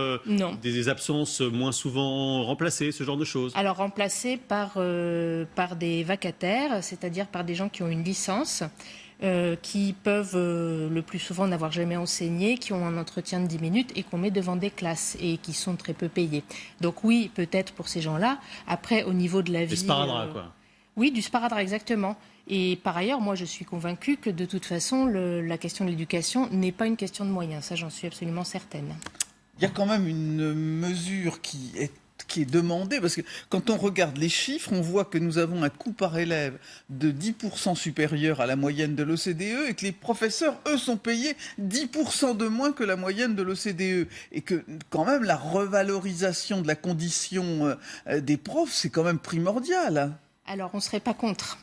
des absences moins souvent remplacées, ce genre de choses? Alors remplacées par des vacataires, c'est-à-dire par des gens qui ont une licence, qui peuvent le plus souvent n'avoir jamais enseigné, qui ont un entretien de 10 minutes et qu'on met devant des classes et qui sont très peu payés. Donc oui, peut-être pour ces gens-là. Après, au niveau de la vie... Des sparadraps, quoi. Oui, du sparadrap, exactement. Et par ailleurs, moi, je suis convaincue que de toute façon, la question de l'éducation n'est pas une question de moyens. Ça, j'en suis absolument certaine. Il y a quand même une mesure qui est demandé, parce que quand on regarde les chiffres, on voit que nous avons un coût par élève de 10% supérieur à la moyenne de l'OCDE et que les professeurs, eux, sont payés 10% de moins que la moyenne de l'OCDE. Et que quand même la revalorisation de la condition des profs, c'est quand même primordial. Alors, on ne serait pas contre.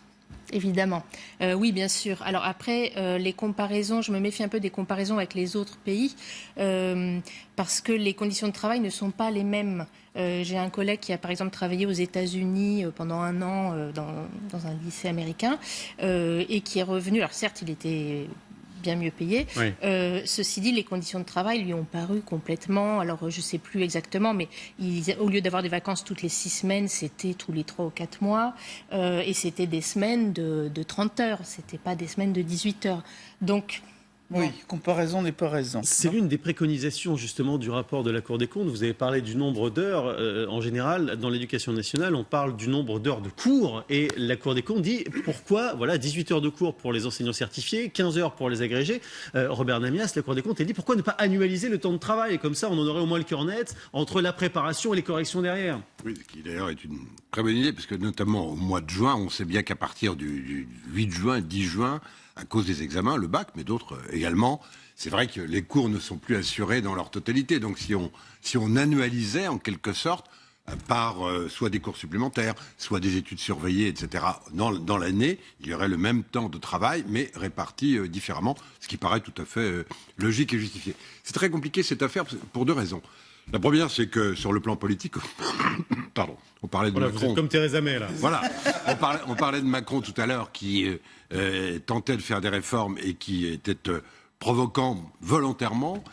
Évidemment. Oui, bien sûr. Alors après, les comparaisons, je me méfie un peu des comparaisons avec les autres pays parce que les conditions de travail ne sont pas les mêmes. J'ai un collègue qui a par exemple travaillé aux États-Unis pendant 1 an dans un lycée américain et qui est revenu. Alors certes, il était bien mieux payés. Oui. Ceci dit, les conditions de travail lui ont paru complètement, alors je ne sais plus exactement, mais au lieu d'avoir des vacances toutes les 6 semaines, c'était tous les 3 ou 4 mois, et c'était des semaines de 30 heures, c'était pas des semaines de 18 heures. Donc... Oui, comparaison n'est pas raison. C'est l'une des préconisations justement du rapport de la Cour des comptes. Vous avez parlé du nombre d'heures. En général, dans l'éducation nationale, on parle du nombre d'heures de cours. Et la Cour des comptes dit pourquoi 18 heures de cours pour les enseignants certifiés, 15 heures pour les agrégés. Robert Namias, la Cour des comptes, elle dit pourquoi ne pas annualiser le temps de travail. Et comme ça, on en aurait au moins le cœur net entre la préparation et les corrections derrière. Oui, ce qui d'ailleurs est une très bonne idée, parce que notamment au mois de juin, on sait bien qu'à partir du 8 juin, 10 juin, à cause des examens, le bac, mais d'autres également, c'est vrai que les cours ne sont plus assurés dans leur totalité. Donc si on annualisait en quelque sorte, par soit des cours supplémentaires, soit des études surveillées, etc., dans l'année, il y aurait le même temps de travail, mais réparti différemment, ce qui paraît tout à fait logique et justifié. C'est très compliqué cette affaire pour 2 raisons. La première, c'est que sur le plan politique, pardon, on parlait de Macron. Vous êtes comme Theresa May, là. Voilà, on parlait de Macron tout à l'heure, qui tentait de faire des réformes et qui était provoquant volontairement.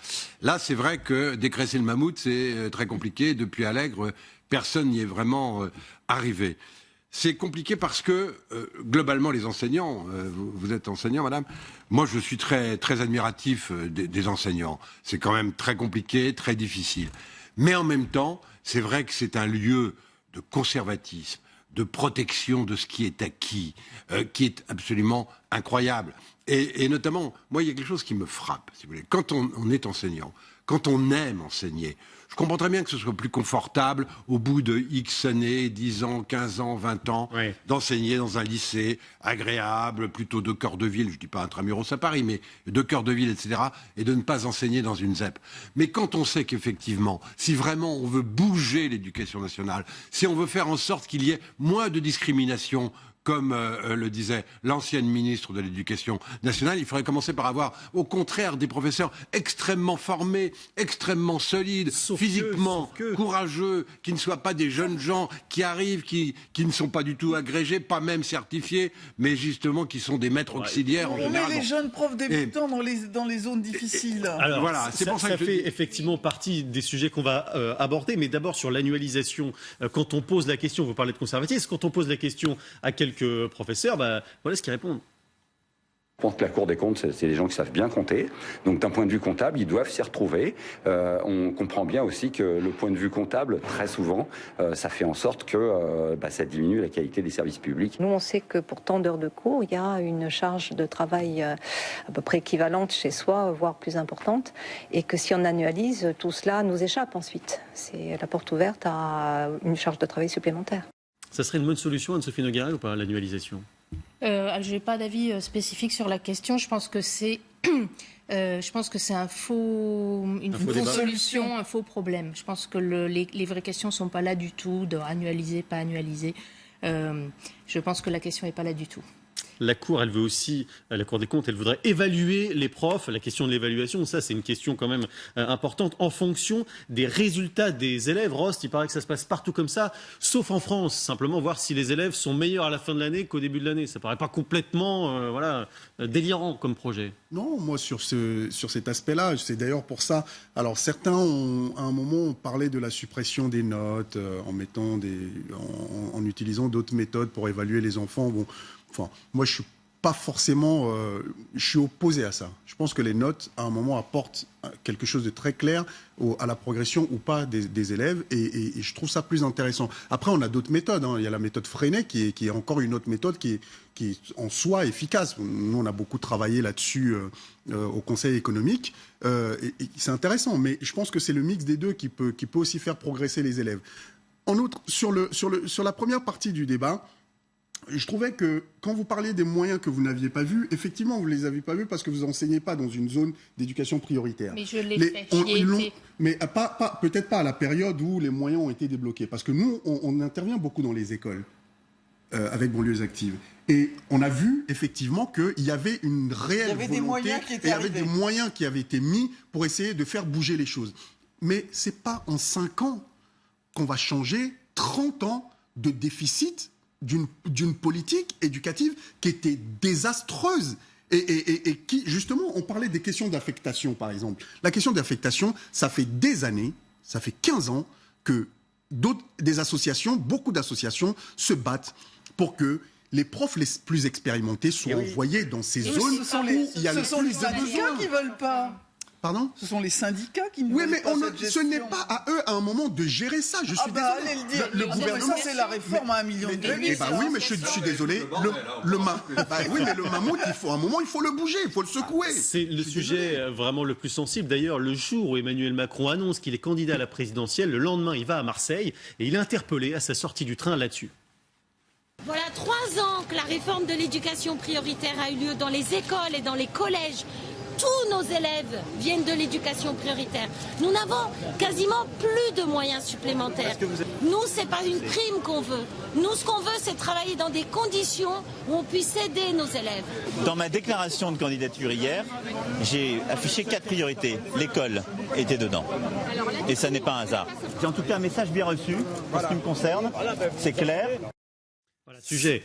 Là, c'est vrai que dégraisser le mammouth, c'est très compliqué. Depuis Allègre, personne n'y est vraiment arrivé. C'est compliqué parce que, globalement, les enseignants, vous êtes enseignant, madame, moi je suis très, très admiratif des enseignants. C'est quand même très compliqué, très difficile. Mais en même temps, c'est vrai que c'est un lieu de conservatisme, de protection de ce qui est acquis, qui est absolument incroyable. Et notamment, moi, il y a quelque chose qui me frappe, si vous voulez. Quand on est enseignant, quand on aime enseigner, je comprends très bien que ce soit plus confortable, au bout de X années, 10 ans, 15 ans, 20 ans, d'enseigner dans un lycée agréable, plutôt de cœur de ville, je ne dis pas intramuros à Paris, mais de cœur de ville, etc., et de ne pas enseigner dans une ZEP. Mais quand on sait qu'effectivement, si vraiment on veut bouger l'éducation nationale, si on veut faire en sorte qu'il y ait moins de discrimination, comme le disait l'ancienne ministre de l'Éducation nationale, il faudrait commencer par avoir, au contraire, des professeurs extrêmement formés, extrêmement solides, physiquement courageux, qui ne soient pas des jeunes gens qui arrivent, qui ne sont pas du tout agrégés, pas même certifiés, mais justement qui sont des maîtres auxiliaires en général. On met les jeunes profs débutants dans les zones difficiles. Alors voilà, c'est pour ça que ça fait effectivement partie des sujets qu'on va aborder, mais d'abord sur l'annualisation. Quand on pose la question, vous parlez de conservatisme, quand on pose la question à quelques professeurs, voilà ce qu'ils répondent. Je pense que la Cour des comptes, c'est des gens qui savent bien compter. Donc d'un point de vue comptable, ils doivent s'y retrouver. On comprend bien aussi que le point de vue comptable, très souvent, ça fait en sorte que ça diminue la qualité des services publics. Nous, on sait que pour tant d'heures de cours, il y a une charge de travail à peu près équivalente chez soi, voire plus importante. Et que si on annualise, tout cela nous échappe ensuite. C'est la porte ouverte à une charge de travail supplémentaire. Ça serait une bonne solution, Anne-Sophie Nogueira, ou pas, l'annualisation ? Je n'ai pas d'avis spécifique sur la question. Je pense que c'est une fausse solution, un faux problème. Je pense que les vraies questions ne sont pas là du tout, de annualiser, pas annualiser. Je pense que la question n'est pas là du tout. La Cour, elle veut aussi, la Cour des comptes, elle voudrait évaluer les profs. La question de l'évaluation, ça, c'est une question quand même importante en fonction des résultats des élèves. Rost, il paraît que ça se passe partout comme ça, sauf en France. Simplement voir si les élèves sont meilleurs à la fin de l'année qu'au début de l'année. Ça paraît pas complètement délirant comme projet. Non, moi, sur cet aspect-là, c'est d'ailleurs pour ça. Alors, certains, à un moment, ont parlé de la suppression des notes en utilisant d'autres méthodes pour évaluer les enfants. Bon, enfin, moi, je suis pas forcément... je suis opposé à ça. Je pense que les notes, à un moment, apportent quelque chose de très clair à la progression ou pas des élèves, et je trouve ça plus intéressant. Après, on a d'autres méthodes. Il y a la méthode Freinet, qui est encore une autre méthode qui est en soi efficace. Nous, on a beaucoup travaillé là-dessus au Conseil économique. Et c'est intéressant, mais je pense que c'est le mix des deux qui peut aussi faire progresser les élèves. En outre, sur la première partie du débat, je trouvais que quand vous parliez des moyens que vous n'aviez pas vus, effectivement, vous ne les avez pas vus parce que vous n'enseignez pas dans une zone d'éducation prioritaire. Mais je l'ai fait. Mais peut-être pas à la période où les moyens ont été débloqués. Parce que nous, on intervient beaucoup dans les écoles avec Banlieues Actives. Et on a vu effectivement qu'il y avait une réelle volonté, il y avait des moyens qui avaient été mis pour essayer de faire bouger les choses. Mais ce n'est pas en 5 ans qu'on va changer 30 ans de déficit d'une politique éducative qui était désastreuse Et qui, justement, on parlait des questions d'affectation, par exemple. La question d'affectation, ça fait des années, ça fait 15 ans que des associations, beaucoup d'associations se battent pour que les profs les plus expérimentés soient envoyés dans ces zones où il y a le plus de besoins. Ce sont les syndicats qui ne veulent pas. Pardon ? Ce sont les syndicats qui ne veulent pas cette gestion. Ce n'est pas à eux, à un moment, de gérer ça. Je suis désolé. Allez le dire. Le gouvernement, ça, c'est la réforme à 1 million de devis. Oui, mais je suis désolé. Le mammouth, à un moment, il faut le bouger, il faut le secouer. C'est le sujet vraiment le plus sensible. D'ailleurs, le jour où Emmanuel Macron annonce qu'il est candidat à la présidentielle, le lendemain, il va à Marseille et il est interpellé à sa sortie du train là-dessus. Voilà 3 ans que la réforme de l'éducation prioritaire a eu lieu dans les écoles et dans les collèges. Tous nos élèves viennent de l'éducation prioritaire. Nous n'avons quasiment plus de moyens supplémentaires. Nous, ce n'est pas une prime qu'on veut. Nous, ce qu'on veut, c'est travailler dans des conditions où on puisse aider nos élèves. Dans ma déclaration de candidature hier, j'ai affiché 4 priorités. L'école était dedans. Et ça n'est pas un hasard. J'ai en tout cas un message bien reçu en ce qui me concerne. C'est clair. Voilà, sujet.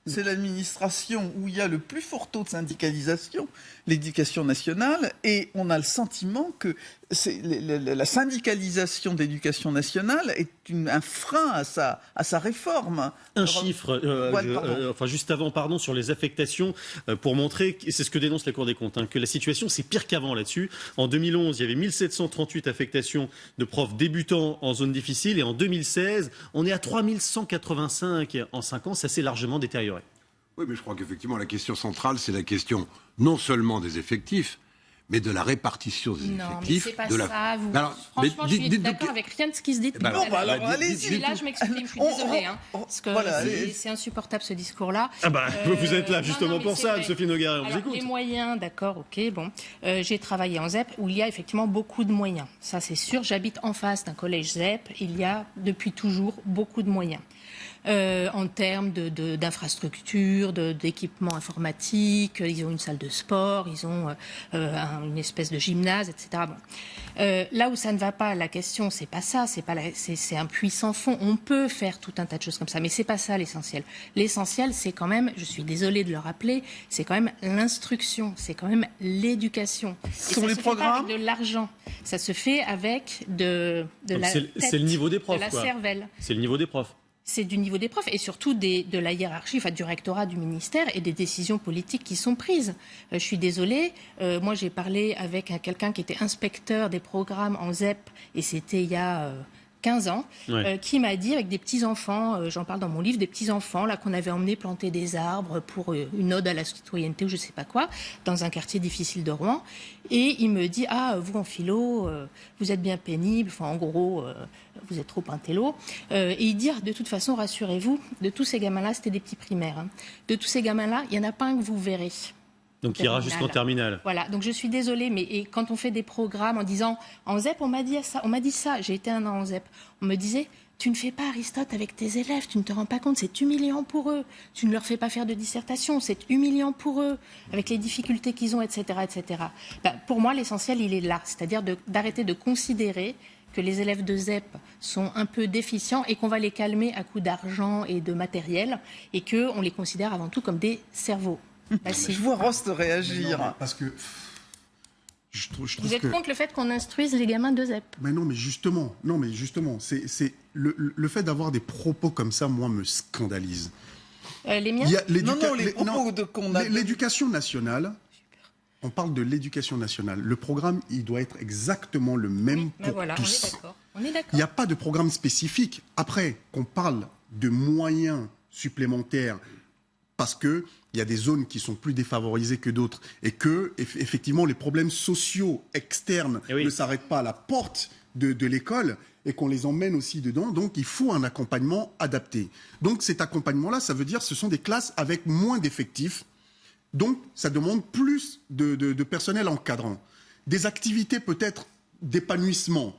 C'est l'administration où il y a le plus fort taux de syndicalisation, l'éducation nationale, et on a le sentiment que la syndicalisation de l'éducation nationale est un frein à sa réforme. Un chiffre, juste avant, sur les affectations, pour montrer, c'est ce que dénonce la Cour des comptes, que la situation c'est pire qu'avant là-dessus. En 2011, il y avait 1738 affectations de profs débutants en zone difficile, et en 2016, on est à 3185 en 5 ans, ça s'est largement détérioré. Oui, mais je crois qu'effectivement, la question centrale, c'est la question non seulement des effectifs, mais de la répartition des effectifs. Non, mais c'est pas ça. Franchement, je suis d'accord avec rien de ce qui se dit depuis tout à l'heure. Allez-y. Là, je m'exprime, je suis désolée. Parce que c'est insupportable, ce discours-là. Vous êtes là justement pour ça, Sophie Nogaret, on vous écoute. Les moyens, d'accord, ok, bon. J'ai travaillé en ZEP où il y a effectivement beaucoup de moyens. Ça, c'est sûr. J'habite en face d'un collège ZEP. Il y a depuis toujours beaucoup de moyens. En termes d'infrastructures, d'équipements informatiques, ils ont une salle de sport, ils ont une espèce de gymnase, etc. Là où ça ne va pas, la question, c'est pas ça, c'est un puits sans fond. On peut faire tout un tas de choses comme ça, mais c'est pas ça l'essentiel. L'essentiel, c'est quand même, je suis désolée de le rappeler, c'est quand même l'instruction, c'est quand même l'éducation. Sur les programmes, de l'argent, ça se fait avec de la tête, c'est le niveau des profs, de la cervelle. C'est le niveau des profs. C'est du niveau des profs et surtout de la hiérarchie, du rectorat du ministère et des décisions politiques qui sont prises. Je suis désolée, moi j'ai parlé avec quelqu'un qui était inspecteur des programmes en ZEP et c'était il y a 15 ans, qui m'a dit avec des petits-enfants, j'en parle dans mon livre, des petits-enfants là qu'on avait emmenés planter des arbres pour une ode à la citoyenneté ou je sais pas quoi, dans un quartier difficile de Rouen. Et il me dit, vous en philo, vous êtes bien pénible, en gros, vous êtes trop intello. Et il dit, de toute façon, rassurez-vous, de tous ces gamins-là, c'était des petits primaires. De tous ces gamins-là, il n'y en a pas un que vous verrez. Donc il ira jusqu'en terminale. Voilà, donc je suis désolée, mais quand on fait des programmes en disant, en ZEP, on m'a dit ça, j'ai été 1 an en ZEP, on me disait, tu ne fais pas Aristote avec tes élèves, tu ne te rends pas compte, c'est humiliant pour eux. Tu ne leur fais pas faire de dissertation, c'est humiliant pour eux, avec les difficultés qu'ils ont, etc. etc. Pour moi, l'essentiel, il est là, c'est-à-dire d'arrêter de considérer que les élèves de ZEP sont un peu déficients et qu'on va les calmer à coups d'argent et de matériel et qu'on les considère avant tout comme des cerveaux. Je vois Rost réagir. Non, parce que je trouve Vous êtes contre le fait qu'on instruise les gamins de ZEP? Non, mais justement, c'est le fait d'avoir des propos comme ça, moi, me scandalise. Les miens? L'éducation nationale. On parle de l'éducation nationale. Le programme, il doit être exactement le même pour tous. On est d'accord. Il n'y a pas de programme spécifique. Après, qu'on parle de moyens supplémentaires parce qu'il y a des zones qui sont plus défavorisées que d'autres et que, effectivement, les problèmes sociaux externes ne s'arrêtent pas à la porte de l'école et qu'on les emmène aussi dedans. Donc, il faut un accompagnement adapté. Donc, cet accompagnement-là, ça veut dire que ce sont des classes avec moins d'effectifs. Donc, ça demande plus de personnel encadrant. Des activités peut-être d'épanouissement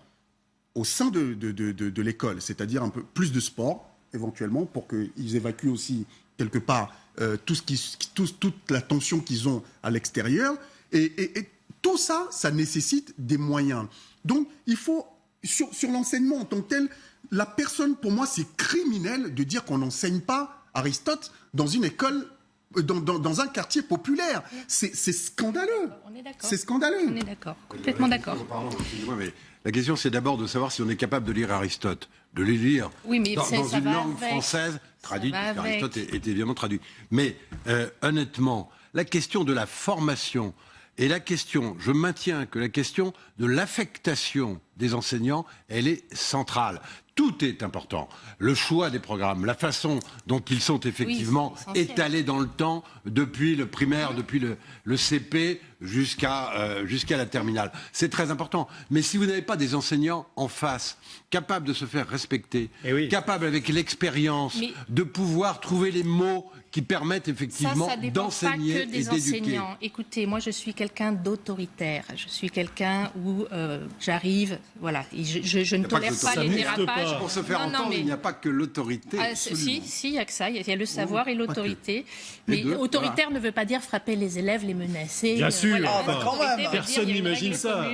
au sein de l'école, c'est-à-dire un peu plus de sport, éventuellement, pour qu'ils évacuent aussi quelque part toute la tension qu'ils ont à l'extérieur. Et tout ça, ça nécessite des moyens. Donc, il faut, sur l'enseignement en tant que tel, la personne, pour moi, c'est criminel de dire qu'on n'enseigne pas Aristote dans une école dans un quartier populaire. C'est scandaleux. On est d'accord. C'est scandaleux. On est d'accord, complètement d'accord. Excusez-moi, mais la question, c'est d'abord de savoir si on est capable de lire Aristote, de les lire dans une langue française traduite, parce qu'Aristote est évidemment traduit. Mais honnêtement, la question de la formation et la question, je maintiens que la question de l'affectation des enseignants, elle est centrale. Tout est important. Le choix des programmes, la façon dont ils sont effectivement étalés dans le temps, depuis le primaire, depuis le CP jusqu'à la terminale. C'est très important. Mais si vous n'avez pas des enseignants en face, capables de se faire respecter, capables avec l'expérience de pouvoir trouver les mots qui permettent effectivement d'enseigner et d'éduquer. Enseignants. Écoutez, moi je suis quelqu'un d'autoritaire. Je suis quelqu'un où j'arrive, voilà, je ne tolère pas les dérapages. Pour se faire entendre, il n'y a pas que l'autorité. Si, il y a que ça. Il y a le savoir et l'autorité. Mais autoritaire ne veut pas dire frapper les élèves, les menacer. Bien sûr. Quand même. Personne n'imagine ça.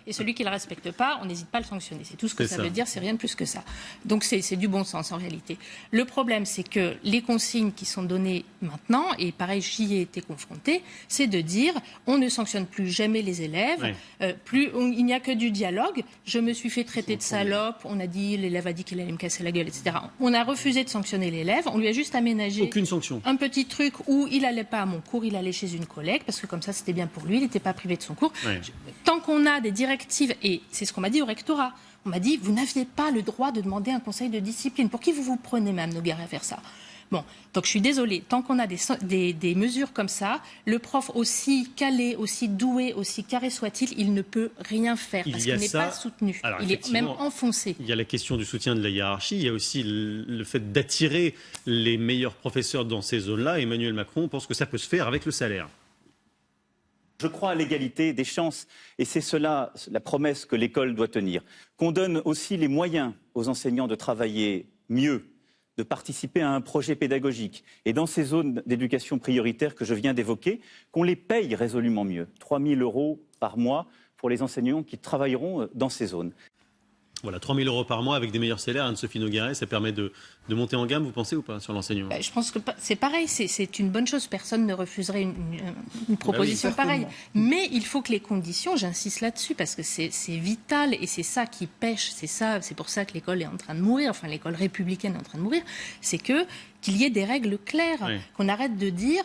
Et celui qui ne le respecte pas, on n'hésite pas à le sanctionner. C'est tout ce que ça veut dire, c'est rien de plus que ça. Donc c'est du bon sens en réalité. Le problème, c'est que les consignes qui sont données maintenant, et pareil, j'y ai été confrontée, c'est de dire on ne sanctionne plus jamais les élèves, il n'y a que du dialogue. Je me suis fait traiter de salope, on a dit, l'élève a dit qu'il allait me casser la gueule, etc. On a refusé de sanctionner l'élève, on lui a juste aménagé un petit truc où il n'allait pas à mon cours, il allait chez une collègue, parce que comme ça c'était bien pour lui, il n'était pas privé de son cours. Tant qu'on a des directives, et c'est ce qu'on m'a dit au rectorat, on m'a dit, vous n'aviez pas le droit de demander un conseil de discipline. Pour qui vous prenez, Mme Nogueira, à faire ça ? Bon, donc je suis désolée, tant qu'on a des mesures comme ça, le prof aussi calé, aussi doué, aussi carré soit-il, il ne peut rien faire parce qu'il n'est pas soutenu. Alors, il est même enfoncé. Il y a la question du soutien de la hiérarchie, il y a aussi le fait d'attirer les meilleurs professeurs dans ces zones-là. Emmanuel Macron pense que ça peut se faire avec le salaire. Je crois à l'égalité des chances et c'est cela la promesse que l'école doit tenir. Qu'on donne aussi les moyens aux enseignants de travailler mieux, de participer à un projet pédagogique. Et dans ces zones d'éducation prioritaire que je viens d'évoquer, qu'on les paye résolument mieux. 3 000 € par mois pour les enseignants qui travailleront dans ces zones. Voilà, 3 000 € par mois avec des meilleurs salaires, Anne-Sophie Nogueira, ça permet de monter en gamme, vous pensez ou pas, sur l'enseignement ? Je pense que c'est pareil, c'est une bonne chose, personne ne refuserait une proposition pareille. Mais il faut que les conditions, j'insiste là-dessus, parce que c'est vital et c'est ça qui pêche, c'est pour ça que l'école est en train de mourir, enfin l'école républicaine est en train de mourir, c'est qu'il y ait des règles claires, qu'on arrête de dire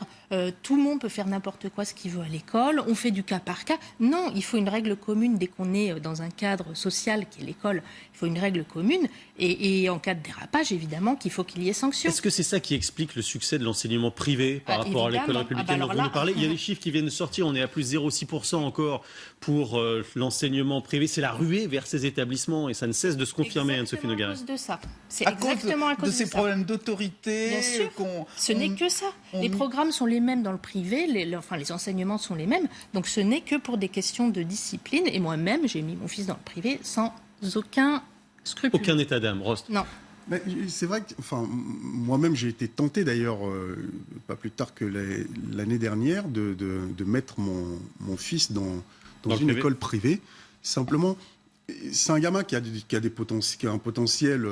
tout le monde peut faire n'importe quoi ce qu'il veut à l'école, on fait du cas par cas. Non, il faut une règle commune dès qu'on est dans un cadre social qui est l'école. Il faut une règle commune et en cas de dérapage, évidemment, qu'il faut qu'il y ait sanction. Est-ce que c'est ça qui explique le succès de l'enseignement privé par rapport à l'école républicaine dont vous nous parlez ? Il y a des chiffres qui viennent de sortir, on est à plus 0,6% encore pour l'enseignement privé. C'est la ruée vers ces établissements et ça ne cesse de se confirmer, Anne-Sophie Nogueira. À cause de ça. C'est exactement à cause de ces problèmes d'autorité. Bien sûr, ce n'est que ça. Les programmes sont les mêmes dans le privé, les enseignements sont les mêmes. Donc ce n'est que pour des questions de discipline. Et moi-même, j'ai mis mon fils dans le privé sans aucun scrupule. Aucun état d'âme, Rost. Non. Mais c'est vrai que, moi-même j'ai été tenté d'ailleurs, pas plus tard que l'année dernière, de mettre mon fils dans une école privée. Simplement, c'est un gamin qui a un potentiel,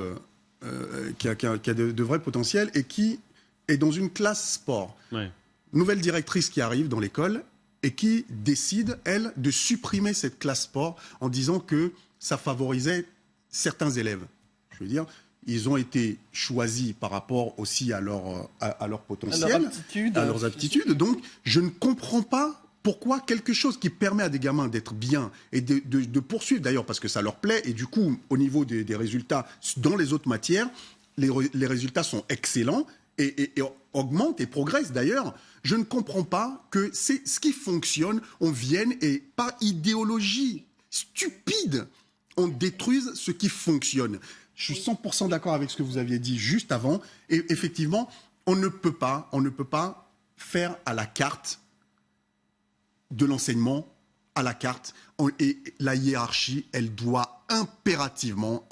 qui a de vrais potentiels et qui est dans une classe sport. Nouvelle directrice qui arrive dans l'école et qui décide, elle, de supprimer cette classe sport en disant que ça favorisait certains élèves. Je veux dire, ils ont été choisis par rapport aussi à leur potentiel, à leurs aptitudes. Donc, je ne comprends pas pourquoi quelque chose qui permet à des gamins d'être bien et de poursuivre, d'ailleurs, parce que ça leur plaît, et du coup, au niveau des résultats dans les autres matières, les résultats sont excellents et augmentent et progressent d'ailleurs. Je ne comprends pas que c'est ce qui fonctionne, on vienne et par idéologie stupide, on détruise ce qui fonctionne. Je suis 100% d'accord avec ce que vous aviez dit juste avant. Et effectivement, on ne peut pas faire à la carte de l'enseignement, à la carte. Et la hiérarchie, elle doit impérativement,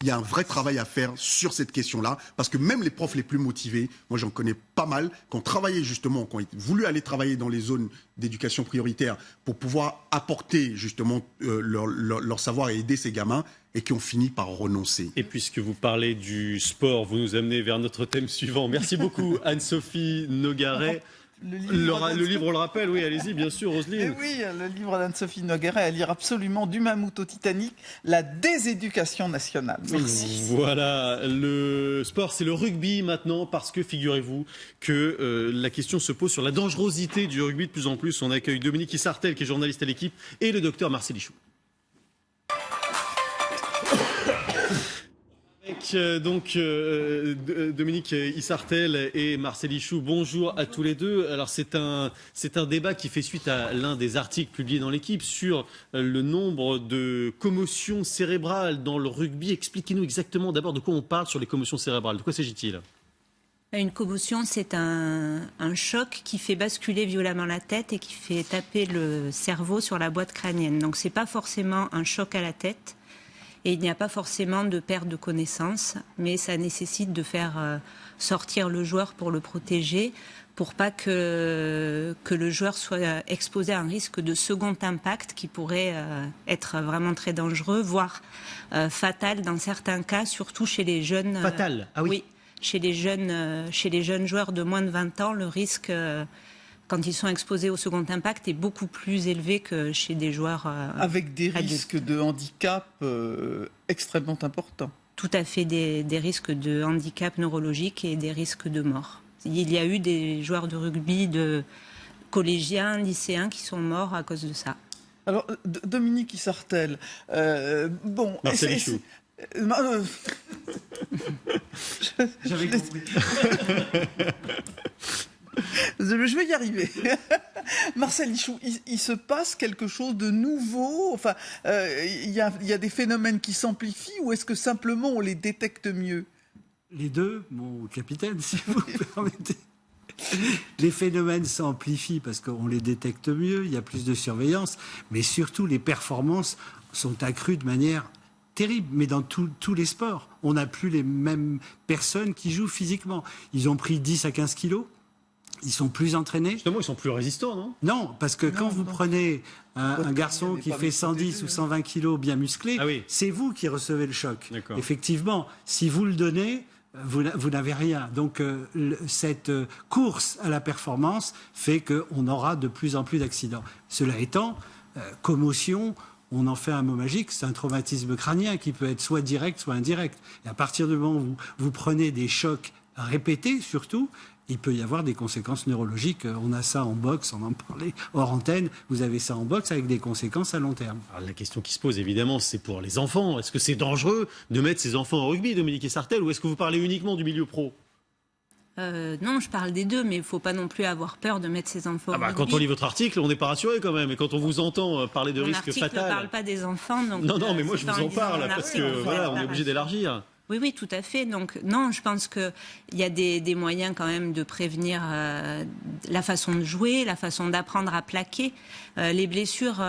il y a un vrai travail à faire sur cette question-là, parce que même les profs les plus motivés, moi j'en connais pas mal, qui ont travaillé justement, qui ont voulu aller travailler dans les zones d'éducation prioritaire pour pouvoir apporter justement leur savoir et aider ces gamins, et qui ont fini par renoncer. Et puisque vous parlez du sport, vous nous amenez vers notre thème suivant. Merci beaucoup Anne-Sophie Nogaret. Le livre, on le rappelle, oui, allez-y, bien sûr, Roselyne. Oui, le livre d'Anne-Sophie Nogaret à lire absolument, du mammouth au Titanic, la déséducation nationale. Merci. Voilà, le sport, c'est le rugby maintenant, parce que figurez-vous que la question se pose sur la dangerosité du rugby de plus en plus. On accueille Dominique Issartel, qui est journaliste à l'Équipe, et le docteur Marcel Ichou. Donc Dominique Issartel et Marcel Ichou, bonjour à tous les deux. Alors c'est un débat qui fait suite à l'un des articles publiés dans l'Équipe sur le nombre de commotions cérébrales dans le rugby. Expliquez-nous exactement d'abord de quoi on parle sur les commotions cérébrales. De quoi s'agit-il ? Une commotion, c'est un choc qui fait basculer violemment la tête et qui fait taper le cerveau sur la boîte crânienne. Donc c'est pas forcément un choc à la tête. Et il n'y a pas forcément de perte de connaissance, mais ça nécessite de faire sortir le joueur pour le protéger, pour pas que le joueur soit exposé à un risque de second impact qui pourrait être vraiment très dangereux, voire fatal dans certains cas, surtout chez les jeunes. Fatal, ah oui. Oui, chez les jeunes joueurs de moins de 20 ans, le risque... quand ils sont exposés au second impact, est beaucoup plus élevé que chez des joueurs avec des adultes. Risques de handicap extrêmement importants. Tout à fait, des risques de handicap neurologique et des risques de mort. Il y a eu des joueurs de rugby, de collégiens, lycéens qui sont morts à cause de ça. Alors, Dominique Issartel, bon... Marcel Ichou. J'avais compris. Je vais y arriver. Marcel Ichou, il se passe quelque chose de nouveau. Enfin, il y a des phénomènes qui s'amplifient, ou est-ce que simplement on les détecte mieux ? Les deux, mon capitaine, si vous permettez. Les phénomènes s'amplifient parce qu'on les détecte mieux, il y a plus de surveillance, mais surtout les performances sont accrues de manière terrible, mais dans tous les sports. On n'a plus les mêmes personnes qui jouent physiquement. Ils ont pris 10 à 15 kilos. Ils sont plus entraînés. Justement, ils sont plus résistants, non ? Non, parce que quand vous prenez un garçon qui fait 110 ou 120 kilos bien musclé, c'est vous qui recevez le choc. Effectivement, si vous le donnez, vous n'avez rien. Donc cette course à la performance fait qu'on aura de plus en plus d'accidents. Cela étant, commotion, on en fait un mot magique, c'est un traumatisme crânien qui peut être soit direct, soit indirect. Et à partir du moment où vous prenez des chocs répétés, surtout, il peut y avoir des conséquences neurologiques. On a ça en boxe, on en parlait hors antenne. Vous avez ça en boxe avec des conséquences à long terme. Alors, la question qui se pose, évidemment, c'est pour les enfants. Est-ce que c'est dangereux de mettre ses enfants au rugby, Dominique Issartel, ou est-ce que vous parlez uniquement du milieu pro ? Non, je parle des deux, mais il ne faut pas non plus avoir peur de mettre ses enfants au rugby. Quand on lit votre article, on n'est pas rassuré quand même. Et quand on vous entend parler de risques fatals... Mon article ne parle pas des enfants. Donc non, mais moi je vous en parle, parce que voilà, on est obligé d'élargir. Oui, tout à fait. Donc, non, je pense qu'il y a des moyens quand même de prévenir la façon de jouer, la façon d'apprendre à plaquer. Les blessures,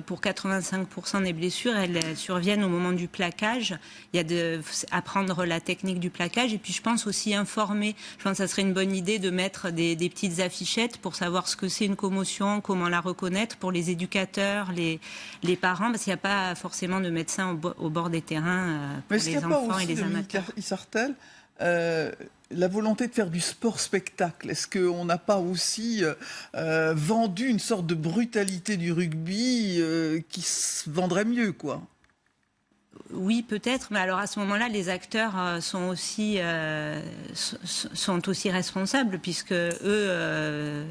pour 85% des blessures, elles surviennent au moment du plaquage. Il y a apprendre la technique du plaquage. Et puis, je pense aussi informer. Je pense que ça serait une bonne idée de mettre des petites affichettes pour savoir ce que c'est une commotion, comment la reconnaître pour les éducateurs, les parents, parce qu'il n'y a pas forcément de médecins au bord des terrains pour les enfants et les amateurs. Issartel, la volonté de faire du sport-spectacle, est-ce qu'on n'a pas aussi vendu une sorte de brutalité du rugby qui se vendrait mieux, quoi ? Oui, peut-être, mais alors à ce moment-là, les acteurs sont aussi responsables, puisque eux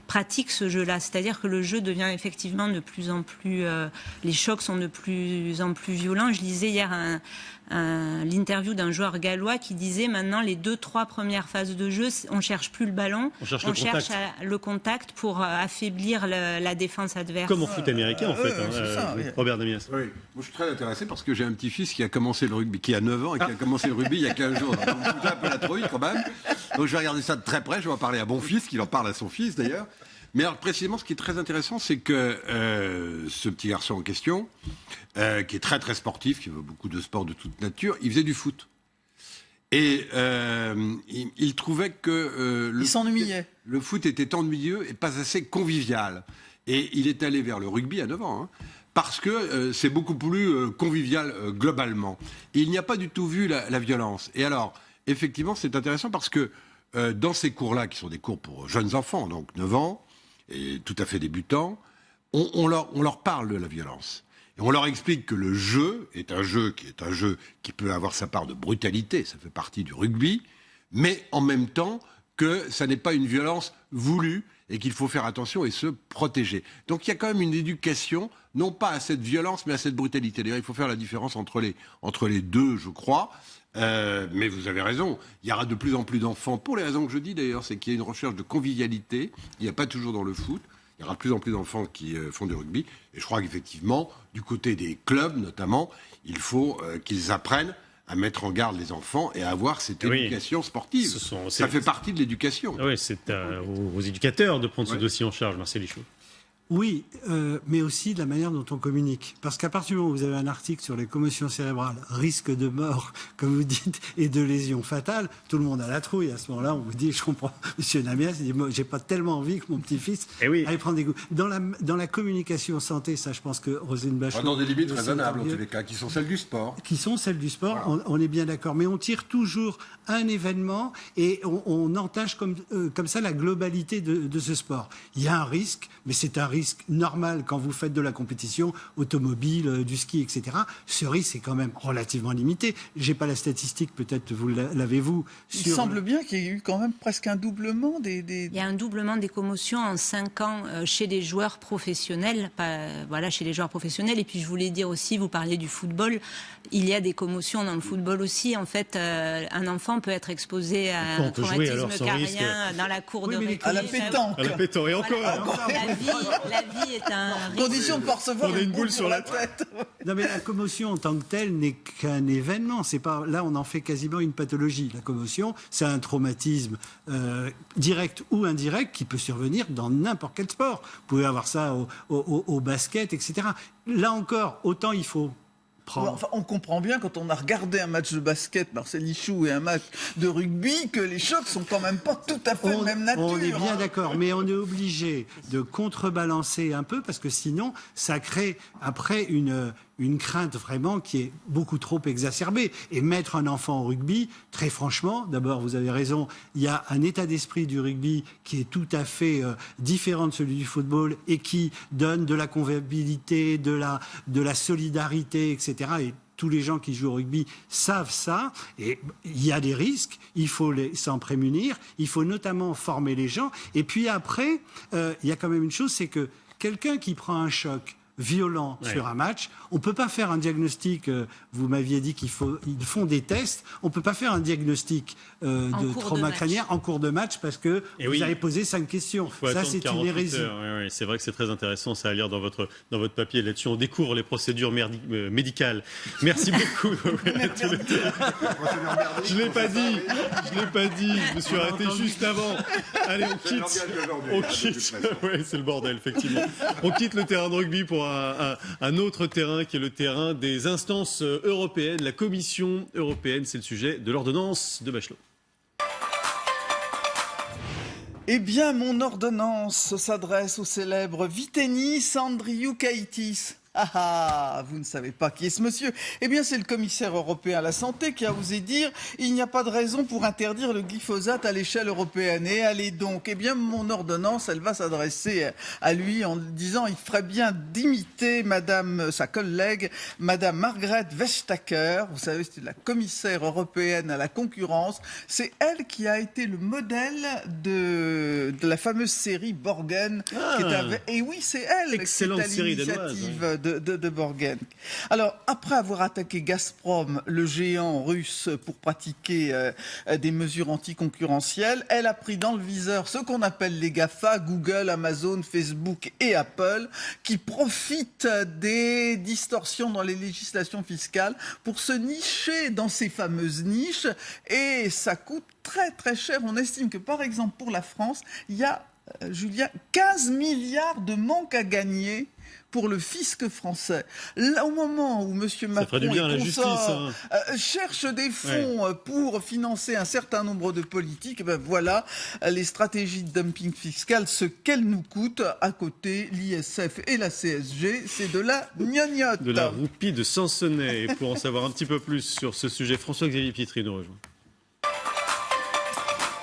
pratiquent ce jeu-là. C'est-à-dire que le jeu devient effectivement de plus en plus... les chocs sont de plus en plus violents. Je lisais hier l'interview d'un joueur gallois qui disait maintenant les 2-3 premières phases de jeu, on ne cherche plus le ballon, on cherche le contact pour affaiblir la défense adverse. Comme au foot américain en fait, Robert Damiens. Oui. Moi je suis très intéressé parce que j'ai un petit-fils qui a commencé le rugby, qui a 9 ans et qui a commencé le rugby il y a 15 jours. Donc on me un peu la trouille quand même. Donc je vais regarder ça de très près, je vais en parler à mon fils, qu'il en parle à son fils d'ailleurs. Mais alors, précisément, ce qui est très intéressant, c'est que ce petit garçon en question, qui est très très sportif, qui veut beaucoup de sports de toute nature, il faisait du foot. Et il trouvait que il s'ennuyait. Le foot était ennuyeux et pas assez convivial. Et il est allé vers le rugby à 9 ans, parce que c'est beaucoup plus convivial globalement. Et il n'y a pas du tout vu la violence. Et alors, effectivement, c'est intéressant parce que dans ces cours-là, qui sont des cours pour jeunes enfants, donc 9 ans, et tout à fait débutants, on leur parle de la violence. Et on leur explique que le jeu est un jeu qui peut avoir sa part de brutalité, ça fait partie du rugby, mais en même temps que ça n'est pas une violence voulue et qu'il faut faire attention et se protéger. Donc il y a quand même une éducation, non pas à cette violence, mais à cette brutalité. D'ailleurs, il faut faire la différence entre les deux, je crois. Mais vous avez raison, il y aura de plus en plus d'enfants, pour les raisons que je dis d'ailleurs, c'est qu'il y a une recherche de convivialité, il n'y a pas toujours dans le foot, il y aura de plus en plus d'enfants qui font du rugby, et je crois qu'effectivement, du côté des clubs notamment, il faut qu'ils apprennent à mettre en garde les enfants et à avoir cette éducation sportive. Ça fait partie de l'éducation. Oui, c'est aux éducateurs de prendre ce dossier en charge, Marcel Lichaud. Oui, mais aussi de la manière dont on communique. Parce qu'à partir du moment où vous avez un article sur les commotions cérébrales, risque de mort, comme vous dites, et de lésions fatales, tout le monde a la trouille. À ce moment-là, on vous dit, je comprends, monsieur Namias, il dit, moi, j'ai pas tellement envie que mon petit-fils aille prendre des coups. Dans la communication santé, ça, je pense que Roselyne Bachelot... Dans des limites raisonnables, en tous les cas, qui sont celles du sport. Qui sont celles du sport, voilà. On est bien d'accord. Mais on tire toujours un événement et on entache comme ça la globalité de ce sport. Il y a un risque, mais c'est un risque normal quand vous faites de la compétition automobile, du ski, etc. Ce risque est quand même relativement limité. J'ai pas la statistique, peut-être vous l'avez-vous. Il semble bien qu'il y ait eu quand même presque un doublement des... Il y a un doublement des commotions en 5 ans chez les joueurs professionnels, chez les joueurs professionnels. Et puis je voulais dire aussi, vous parliez du football, il y a des commotions dans le football aussi. En fait, un enfant peut être exposé à un traumatisme carien dans la cour de récré. À la pétanque. À la pétanque, et encore. La vie est un risque. Condition de pas recevoir une boule sur la tête. Non, mais la commotion en tant que telle n'est qu'un événement. C'est pas, là, on en fait quasiment une pathologie. La commotion, c'est un traumatisme direct ou indirect qui peut survenir dans n'importe quel sport. Vous pouvez avoir ça au basket, etc. Là encore, autant il faut... Enfin, on comprend bien quand on a regardé un match de basket, Marcel Lichaud, et un match de rugby, que les chocs sont quand même pas tout à fait de même nature. On est bien d'accord, mais on est obligé de contrebalancer un peu parce que sinon, ça crée après une crainte vraiment qui est beaucoup trop exacerbée. Et mettre un enfant au rugby, très franchement, d'abord, vous avez raison, il y a un état d'esprit du rugby qui est tout à fait différent de celui du football et qui donne de la convivialité, de la solidarité, etc. Et tous les gens qui jouent au rugby savent ça. Et il y a des risques, il faut s'en prémunir, il faut notamment former les gens. Et puis après, il y a quand même une chose, c'est que quelqu'un qui prend un choc violent sur un match, on ne peut pas faire un diagnostic, vous m'aviez dit qu'ils font des tests, on ne peut pas faire un diagnostic de trauma crânien en cours de match parce que vous avez posé 5 questions. Ça, c'est une hérésie. Oui, c'est vrai que c'est très intéressant, ça à lire dans votre papier là-dessus. On découvre les procédures médicales. Merci beaucoup. Je ne l'ai pas dit, je me suis arrêté juste avant. Allez, on quitte. Ouais, c'est le bordel, effectivement. On quitte le terrain de rugby pour un autre terrain qui est le terrain des instances européennes. La Commission européenne, c'est le sujet de l'ordonnance de Bachelot. Eh bien, mon ordonnance s'adresse au célèbre Vytenis Andriukaitis. Ah, vous ne savez pas qui est ce monsieur? Eh bien, c'est le commissaire européen à la santé qui a osé dire « Il n'y a pas de raison pour interdire le glyphosate à l'échelle européenne. » Et allez donc, eh bien, mon ordonnance, elle va s'adresser à lui en disant « Il ferait bien d'imiter sa collègue, Madame Margrethe Vestager. » Vous savez, c'est la commissaire européenne à la concurrence. C'est elle qui a été le modèle de la fameuse série Borgen. Et oui, c'est elle qui est à l'initiative de Borgen. Alors, après avoir attaqué Gazprom, le géant russe, pour pratiquer des mesures anticoncurrentielles, elle a pris dans le viseur ce qu'on appelle les GAFA, Google, Amazon, Facebook et Apple, qui profitent des distorsions dans les législations fiscales pour se nicher dans ces fameuses niches, et ça coûte très très cher. On estime que, par exemple, pour la France, il y a Julien, 15 milliards de manque à gagner pour le fisc français. Là, au moment où M. Macron et consorts cherchent des fonds pour financer un certain nombre de politiques, ben voilà les stratégies de dumping fiscal, ce qu'elles nous coûtent. À côté, l'ISF et la CSG, c'est de la gnognotte. De la roupie de Sansonnet. Et pour en savoir un petit peu plus sur ce sujet, François-Xavier Pietri nous rejoint.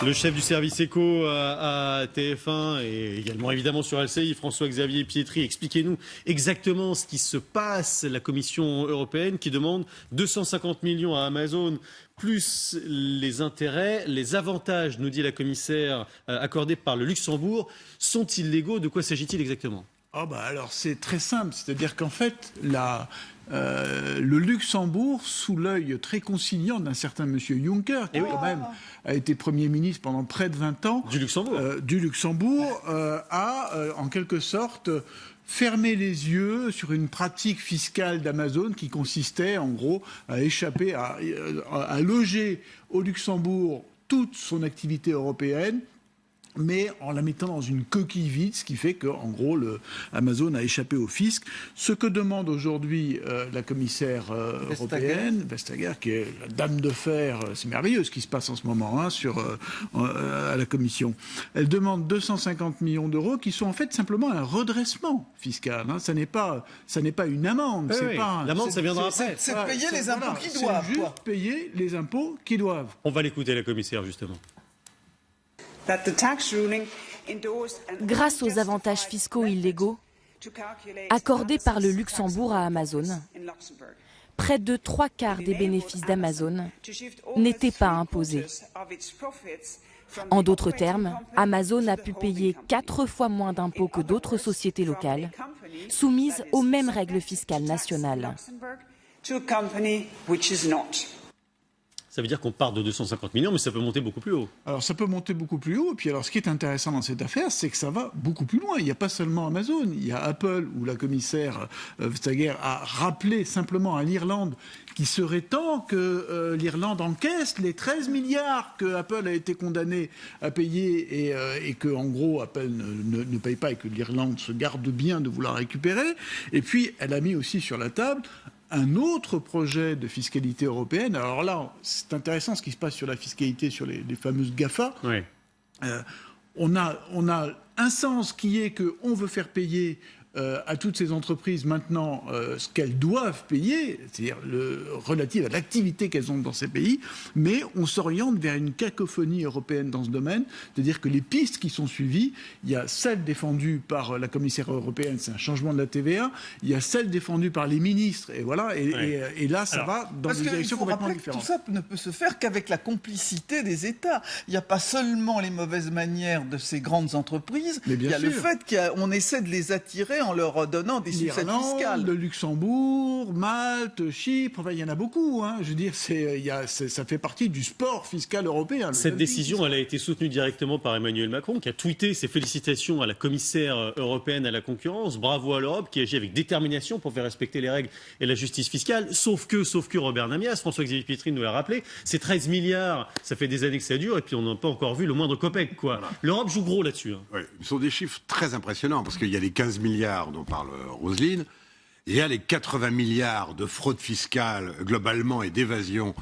Le chef du service éco à TF1 et également évidemment sur LCI, François-Xavier Pietri, expliquez-nous exactement ce qui se passe. La Commission européenne qui demande 250 millions à Amazon, plus les intérêts, les avantages, nous dit la commissaire, accordés par le Luxembourg, sont illégaux. De quoi s'agit-il exactement ? Alors c'est très simple, c'est-à-dire qu'en fait, le Luxembourg, sous l'œil très conciliant d'un certain monsieur Juncker, qui quand même a été Premier ministre pendant près de 20 ans, du Luxembourg, a en quelque sorte fermé les yeux sur une pratique fiscale d'Amazon qui consistait en gros à échapper, à loger au Luxembourg toute son activité européenne, mais en la mettant dans une coquille vide, ce qui fait qu'en gros, Amazon a échappé au fisc. Ce que demande aujourd'hui la commissaire européenne, Vestager, qui est la dame de fer, c'est merveilleux ce qui se passe en ce moment à la Commission. Elle demande 250 millions d'euros qui sont en fait simplement un redressement fiscal. Ça n'est pas une amende. L'amende, ça viendra après. C'est de payer les impôts qui doivent. C'est juste payer les impôts qui doivent. On va l'écouter, la commissaire, justement. Grâce aux avantages fiscaux illégaux accordés par le Luxembourg à Amazon, près de 3/4 des bénéfices d'Amazon n'étaient pas imposés. En d'autres termes, Amazon a pu payer 4 fois moins d'impôts que d'autres sociétés locales, soumises aux mêmes règles fiscales nationales. Ça veut dire qu'on part de 250 millions, mais ça peut monter beaucoup plus haut. Alors ça peut monter beaucoup plus haut. Et puis alors ce qui est intéressant dans cette affaire, c'est que ça va beaucoup plus loin. Il n'y a pas seulement Amazon. Il y a Apple, où la commissaire Vestager a rappelé simplement à l'Irlande qu'il serait temps que l'Irlande encaisse les 13 milliards que Apple a été condamné à payer et que en gros Apple ne paye pas et que l'Irlande se garde bien de vouloir récupérer. Et puis elle a mis aussi sur la table un autre projet de fiscalité européenne. Alors là, c'est intéressant ce qui se passe sur la fiscalité sur les fameuses GAFA. Oui. On a un sens qui est qu'on veut faire payer à toutes ces entreprises maintenant ce qu'elles doivent payer, c'est-à-dire relative à l'activité qu'elles ont dans ces pays, mais on s'oriente vers une cacophonie européenne dans ce domaine, c'est-à-dire que les pistes qui sont suivies, il y a celle défendue par la commissaire européenne, c'est un changement de la TVA, il y a celle défendue par les ministres, et voilà, et là ça va dans des directions complètement différentes. Tout ça ne peut se faire qu'avec la complicité des États. Il n'y a pas seulement les mauvaises manières de ces grandes entreprises, il y a le fait qu'on essaie de les attirer en leur donnant des sucettes fiscales. Le Luxembourg, Malte, Chypre, enfin, il y en a beaucoup. Je veux dire, ça fait partie du sport fiscal européen. Cette décision, elle a été soutenue directement par Emmanuel Macron, qui a tweeté ses félicitations à la commissaire européenne à la concurrence. Bravo à l'Europe, qui agit avec détermination pour faire respecter les règles et la justice fiscale. Sauf que Robert Namias, François-Xavier Pietri nous l'a rappelé, c'est 13 milliards, ça fait des années que ça dure, et puis on n'a pas encore vu le moindre copec, quoi. Voilà. L'Europe joue gros là-dessus. Oui, ce sont des chiffres très impressionnants, parce qu'il y a les 15 milliards dont parle Roselyne, il y a les 80 milliards de fraude fiscale globalement et d'évasion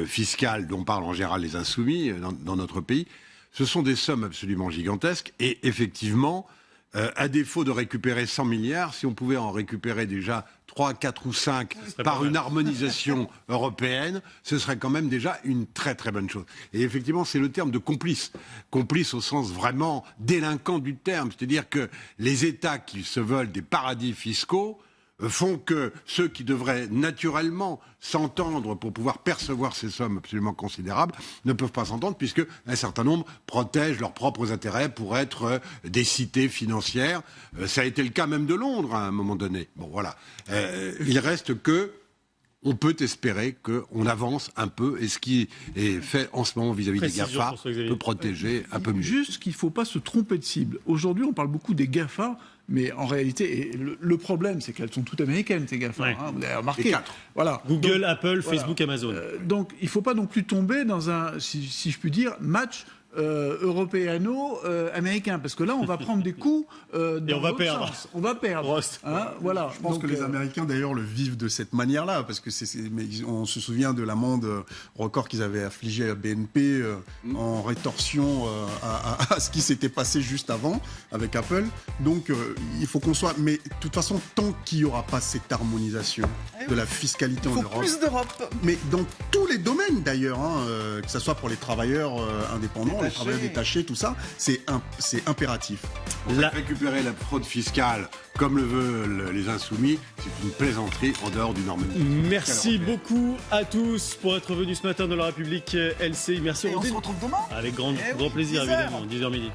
fiscale dont parlent en général les insoumis dans notre pays. Ce sont des sommes absolument gigantesques et effectivement, à défaut de récupérer 100 milliards, si on pouvait en récupérer déjà 3, 4 ou 5 par une harmonisation européenne, ce serait quand même déjà une très très bonne chose. Et effectivement, c'est le terme de complice. Complice au sens vraiment délinquant du terme. C'est-à-dire que les États qui se veulent des paradis fiscaux font que ceux qui devraient naturellement s'entendre pour pouvoir percevoir ces sommes absolument considérables ne peuvent pas s'entendre puisque un certain nombre protègent leurs propres intérêts pour être des cités financières. Ça a été le cas même de Londres à un moment donné. Bon voilà. Il reste que on peut espérer qu'on avance un peu et ce qui est fait en ce moment vis-à-vis des GAFA peut protéger un peu mieux. Juste qu'il ne faut pas se tromper de cible. Aujourd'hui, on parle beaucoup des GAFA, mais en réalité, le problème, c'est qu'elles sont toutes américaines, ces GAFA. Ouais. Vous avez remarqué. Les 4. Voilà. Google, donc, Apple, Facebook, Amazon. Donc, il ne faut pas non plus tomber dans un, si je puis dire, match européano-américain, parce que là, on va prendre des coups et on va perdre. Sens. On va perdre. Hein, voilà. Je pense que les Américains, d'ailleurs, le vivent de cette manière-là, parce que mais on se souvient de l'amende record qu'ils avaient affligée à BNP en rétorsion à ce qui s'était passé juste avant avec Apple. Donc, il faut qu'on soit... Mais de toute façon, tant qu'il n'y aura pas cette harmonisation de la fiscalité en Europe... plus d'Europe. Mais dans tous les domaines, d'ailleurs, hein, que ce soit pour les travailleurs indépendants, les travailleurs détachés, tout ça, c'est impératif. Récupérer la fraude fiscale comme le veulent les insoumis, c'est une plaisanterie en dehors du norme. Merci beaucoup à tous pour être venus ce matin dans la République LCI. Merci. Et on se retrouve demain. Avec grand plaisir, évidemment, 10h midi.